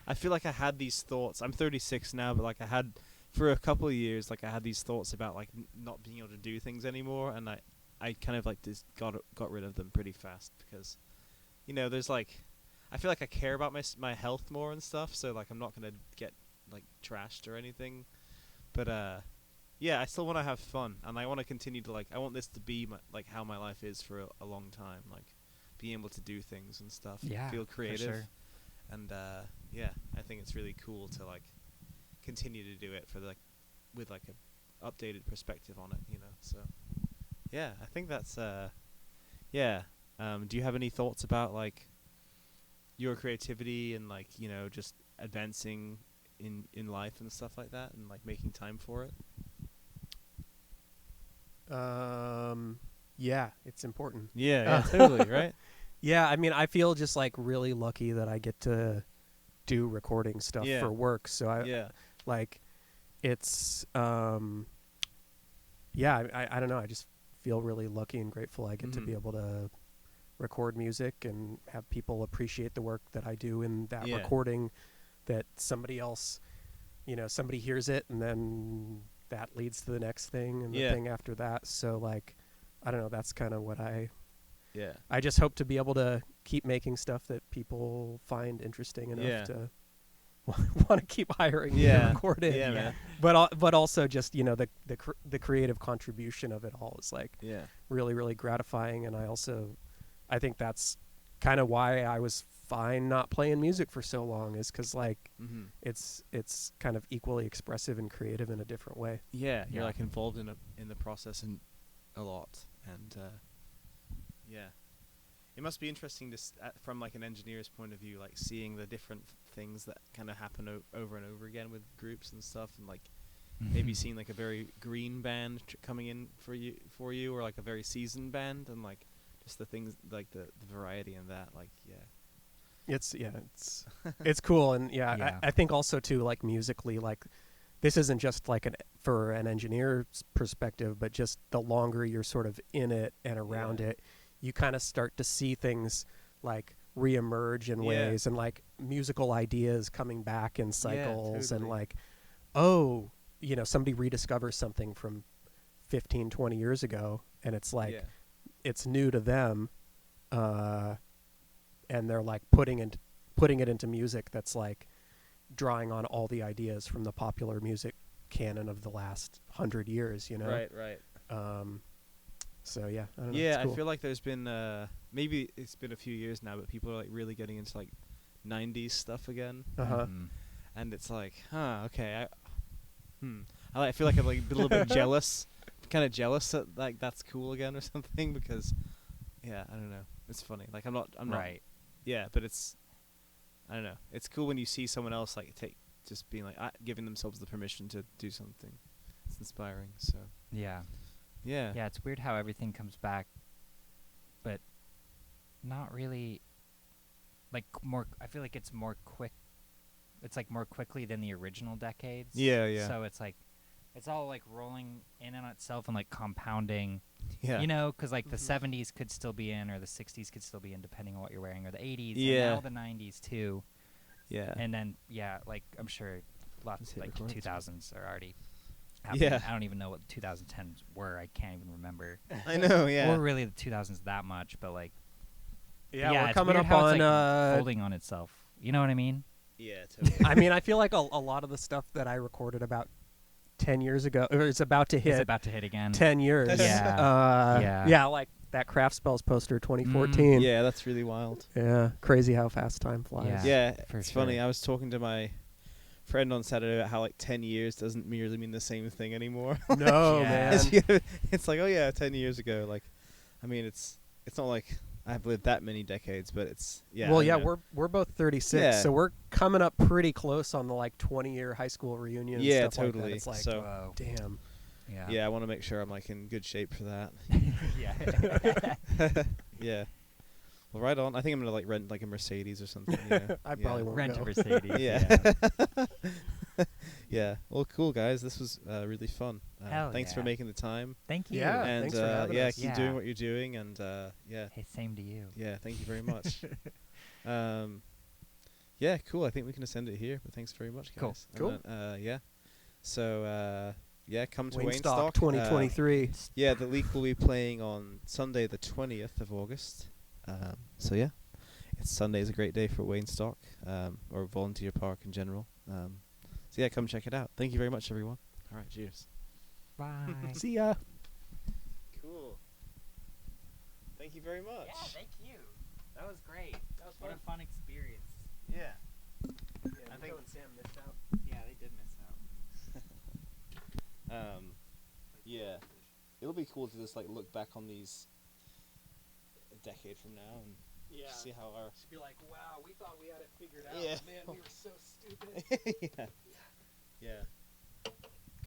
I feel like I had these thoughts. I'm 36 now, but like I had for a couple of years, like I had these thoughts about like not being able to do things anymore, and I kind of like just got rid of them pretty fast, because, there's like, I feel like I care about my health more and stuff, so like I'm not gonna get like trashed or anything, but yeah, I still want to have fun, and I want to continue to like, I want this to be like how my life is for a long time, like being able to do things and stuff, Yeah, feel for creative. sure. And yeah, I think it's really cool to like continue to do it for like with like a updated perspective on it, So yeah, I think that's yeah. Do you have any thoughts about like your creativity and like just advancing in life and stuff like that, and like making time for it? Yeah, it's important. Yeah, totally, right? Yeah, I mean, I feel just like really lucky that I get to do recording stuff Yeah. for work. So Yeah. like, it's yeah, I don't know, I just feel really lucky and grateful I get to be Mhm. able to record music and have people appreciate the work that I do in that Yeah. recording, that somebody else, somebody hears it, and then that leads to the next thing and Yeah. the thing after that. So like, I don't know, that's kind of what Yeah. I just hope to be able to keep making stuff that people find interesting enough Yeah. to want to keep hiring me to Yeah. record it. Yeah, man. But also just the creative contribution of it all is like Yeah. really, really gratifying. And I think that's kind of why I was fine not playing music for so long, is because like Mhm. it's kind of equally expressive and creative in a different way. Yeah, you're Yeah. like involved in the process and a lot, and yeah, it must be interesting to from like an engineer's point of view, like seeing the different things that kind of happen over and over again with groups and stuff, and like maybe seeing like a very green band coming in for you, or like a very seasoned band, and like just the things like the variety in that, like It's it's cool. And Yeah. I think also too, like musically, like this isn't just like for an engineer's perspective, but just the longer you're sort of in it and around Yeah. it, you kind of start to see things like reemerge in Yeah. ways, and like musical ideas coming back in cycles, and totally. like, oh, somebody rediscovers something from 15, 20 years ago, and it's like, yeah. it's new to them, and they're like putting it into music that's like drawing on all the ideas from the popular music canon of the last 100 years, Right. So yeah, I don't know, Yeah, it's cool. I feel like there's been maybe it's been a few years now, but people are like really getting into like '90s stuff again, Uh-huh. Mhm. and it's like, okay, I feel like I'm like a little bit jealous, kind of jealous that like that's cool again or something because, yeah, I don't know, it's funny. Like I'm not, Right. yeah, but it's, I don't know, it's cool when you see someone else like just being like giving themselves the permission to do something. It's inspiring. So Yeah. yeah, Yeah, it's weird how everything comes back, but not really. Like more, I feel like it's more quick. It's like more quickly than the original decades. Yeah. So it's like, it's all like rolling in on itself and like compounding. yeah, You know, because like the Mhm. '70s could still be in, or the '60s could still be in, depending on what you're wearing, or the '80s. Yeah. And now the '90s too. yeah, And then like I'm sure Let's lots hit like record. 2000s are already happening. Yeah. I don't even know what 2010s were. I can't even remember. I know, yeah, Or really the 2000s that much, but like Yeah, we're it's coming weird up how on. it's, like, folding on itself. You know what I mean? yeah, totally. I mean, I feel like a lot of the stuff that I recorded about 10 years ago, or it's about to It's hit about to hit again. 10 years. Yeah. Yeah. like that Craft Spells poster 2014. Yeah, that's really wild. Yeah, crazy how fast time flies. Yeah. Yeah, for it's funny. sure. I was talking to my friend on Saturday about how like 10 years doesn't merely mean the same thing anymore. No, Yeah. man. It's like, oh yeah, 10 years ago. Like, I mean, it's not like I've lived that many decades, but it's well, I yeah, don't know. we're both 36, Yeah. so we're coming up pretty close on the like 20-year high school reunion. Yeah, and stuff Like totally. that. It's like, So- Whoa. damn. Yeah. yeah, I want to make sure I'm like in good shape for that. Yeah. Yeah. Well, right on. I think I'm gonna like rent like a Mercedes or something. You know? I probably won't Rent go. a Mercedes. Yeah. Yeah. Well, cool guys. This was really fun. Hell Thanks for yeah. making the time. Thank you. Yeah. And thanks for having yeah, us. keep doing Yeah. what you're doing. And yeah, Hey, same to you. yeah. Thank you very much. Yeah, cool. I think we can just end it here. But thanks very much, Cool. guys. Cool. Yeah. So yeah, come to Waynestock Waynestock 2023. yeah, the league will be playing on Sunday, the 20th of August. So yeah, Sunday's a great day for Waynestock, or Volunteer Park in general. So yeah, come check it out. Thank you very much, everyone. All right, cheers. Bye. See ya. Cool. Thank you very much. thank you. That was great. That was What a fun experience. Yeah. Yeah, I think- Nico and Sam missed out. Yeah, they did miss out. Yeah. It'll be cool to just like look back on these a decade from now and Yeah. see how our She'd be like, wow, we thought we had it figured out. Yeah. Man, we were so stupid. yeah. Yeah.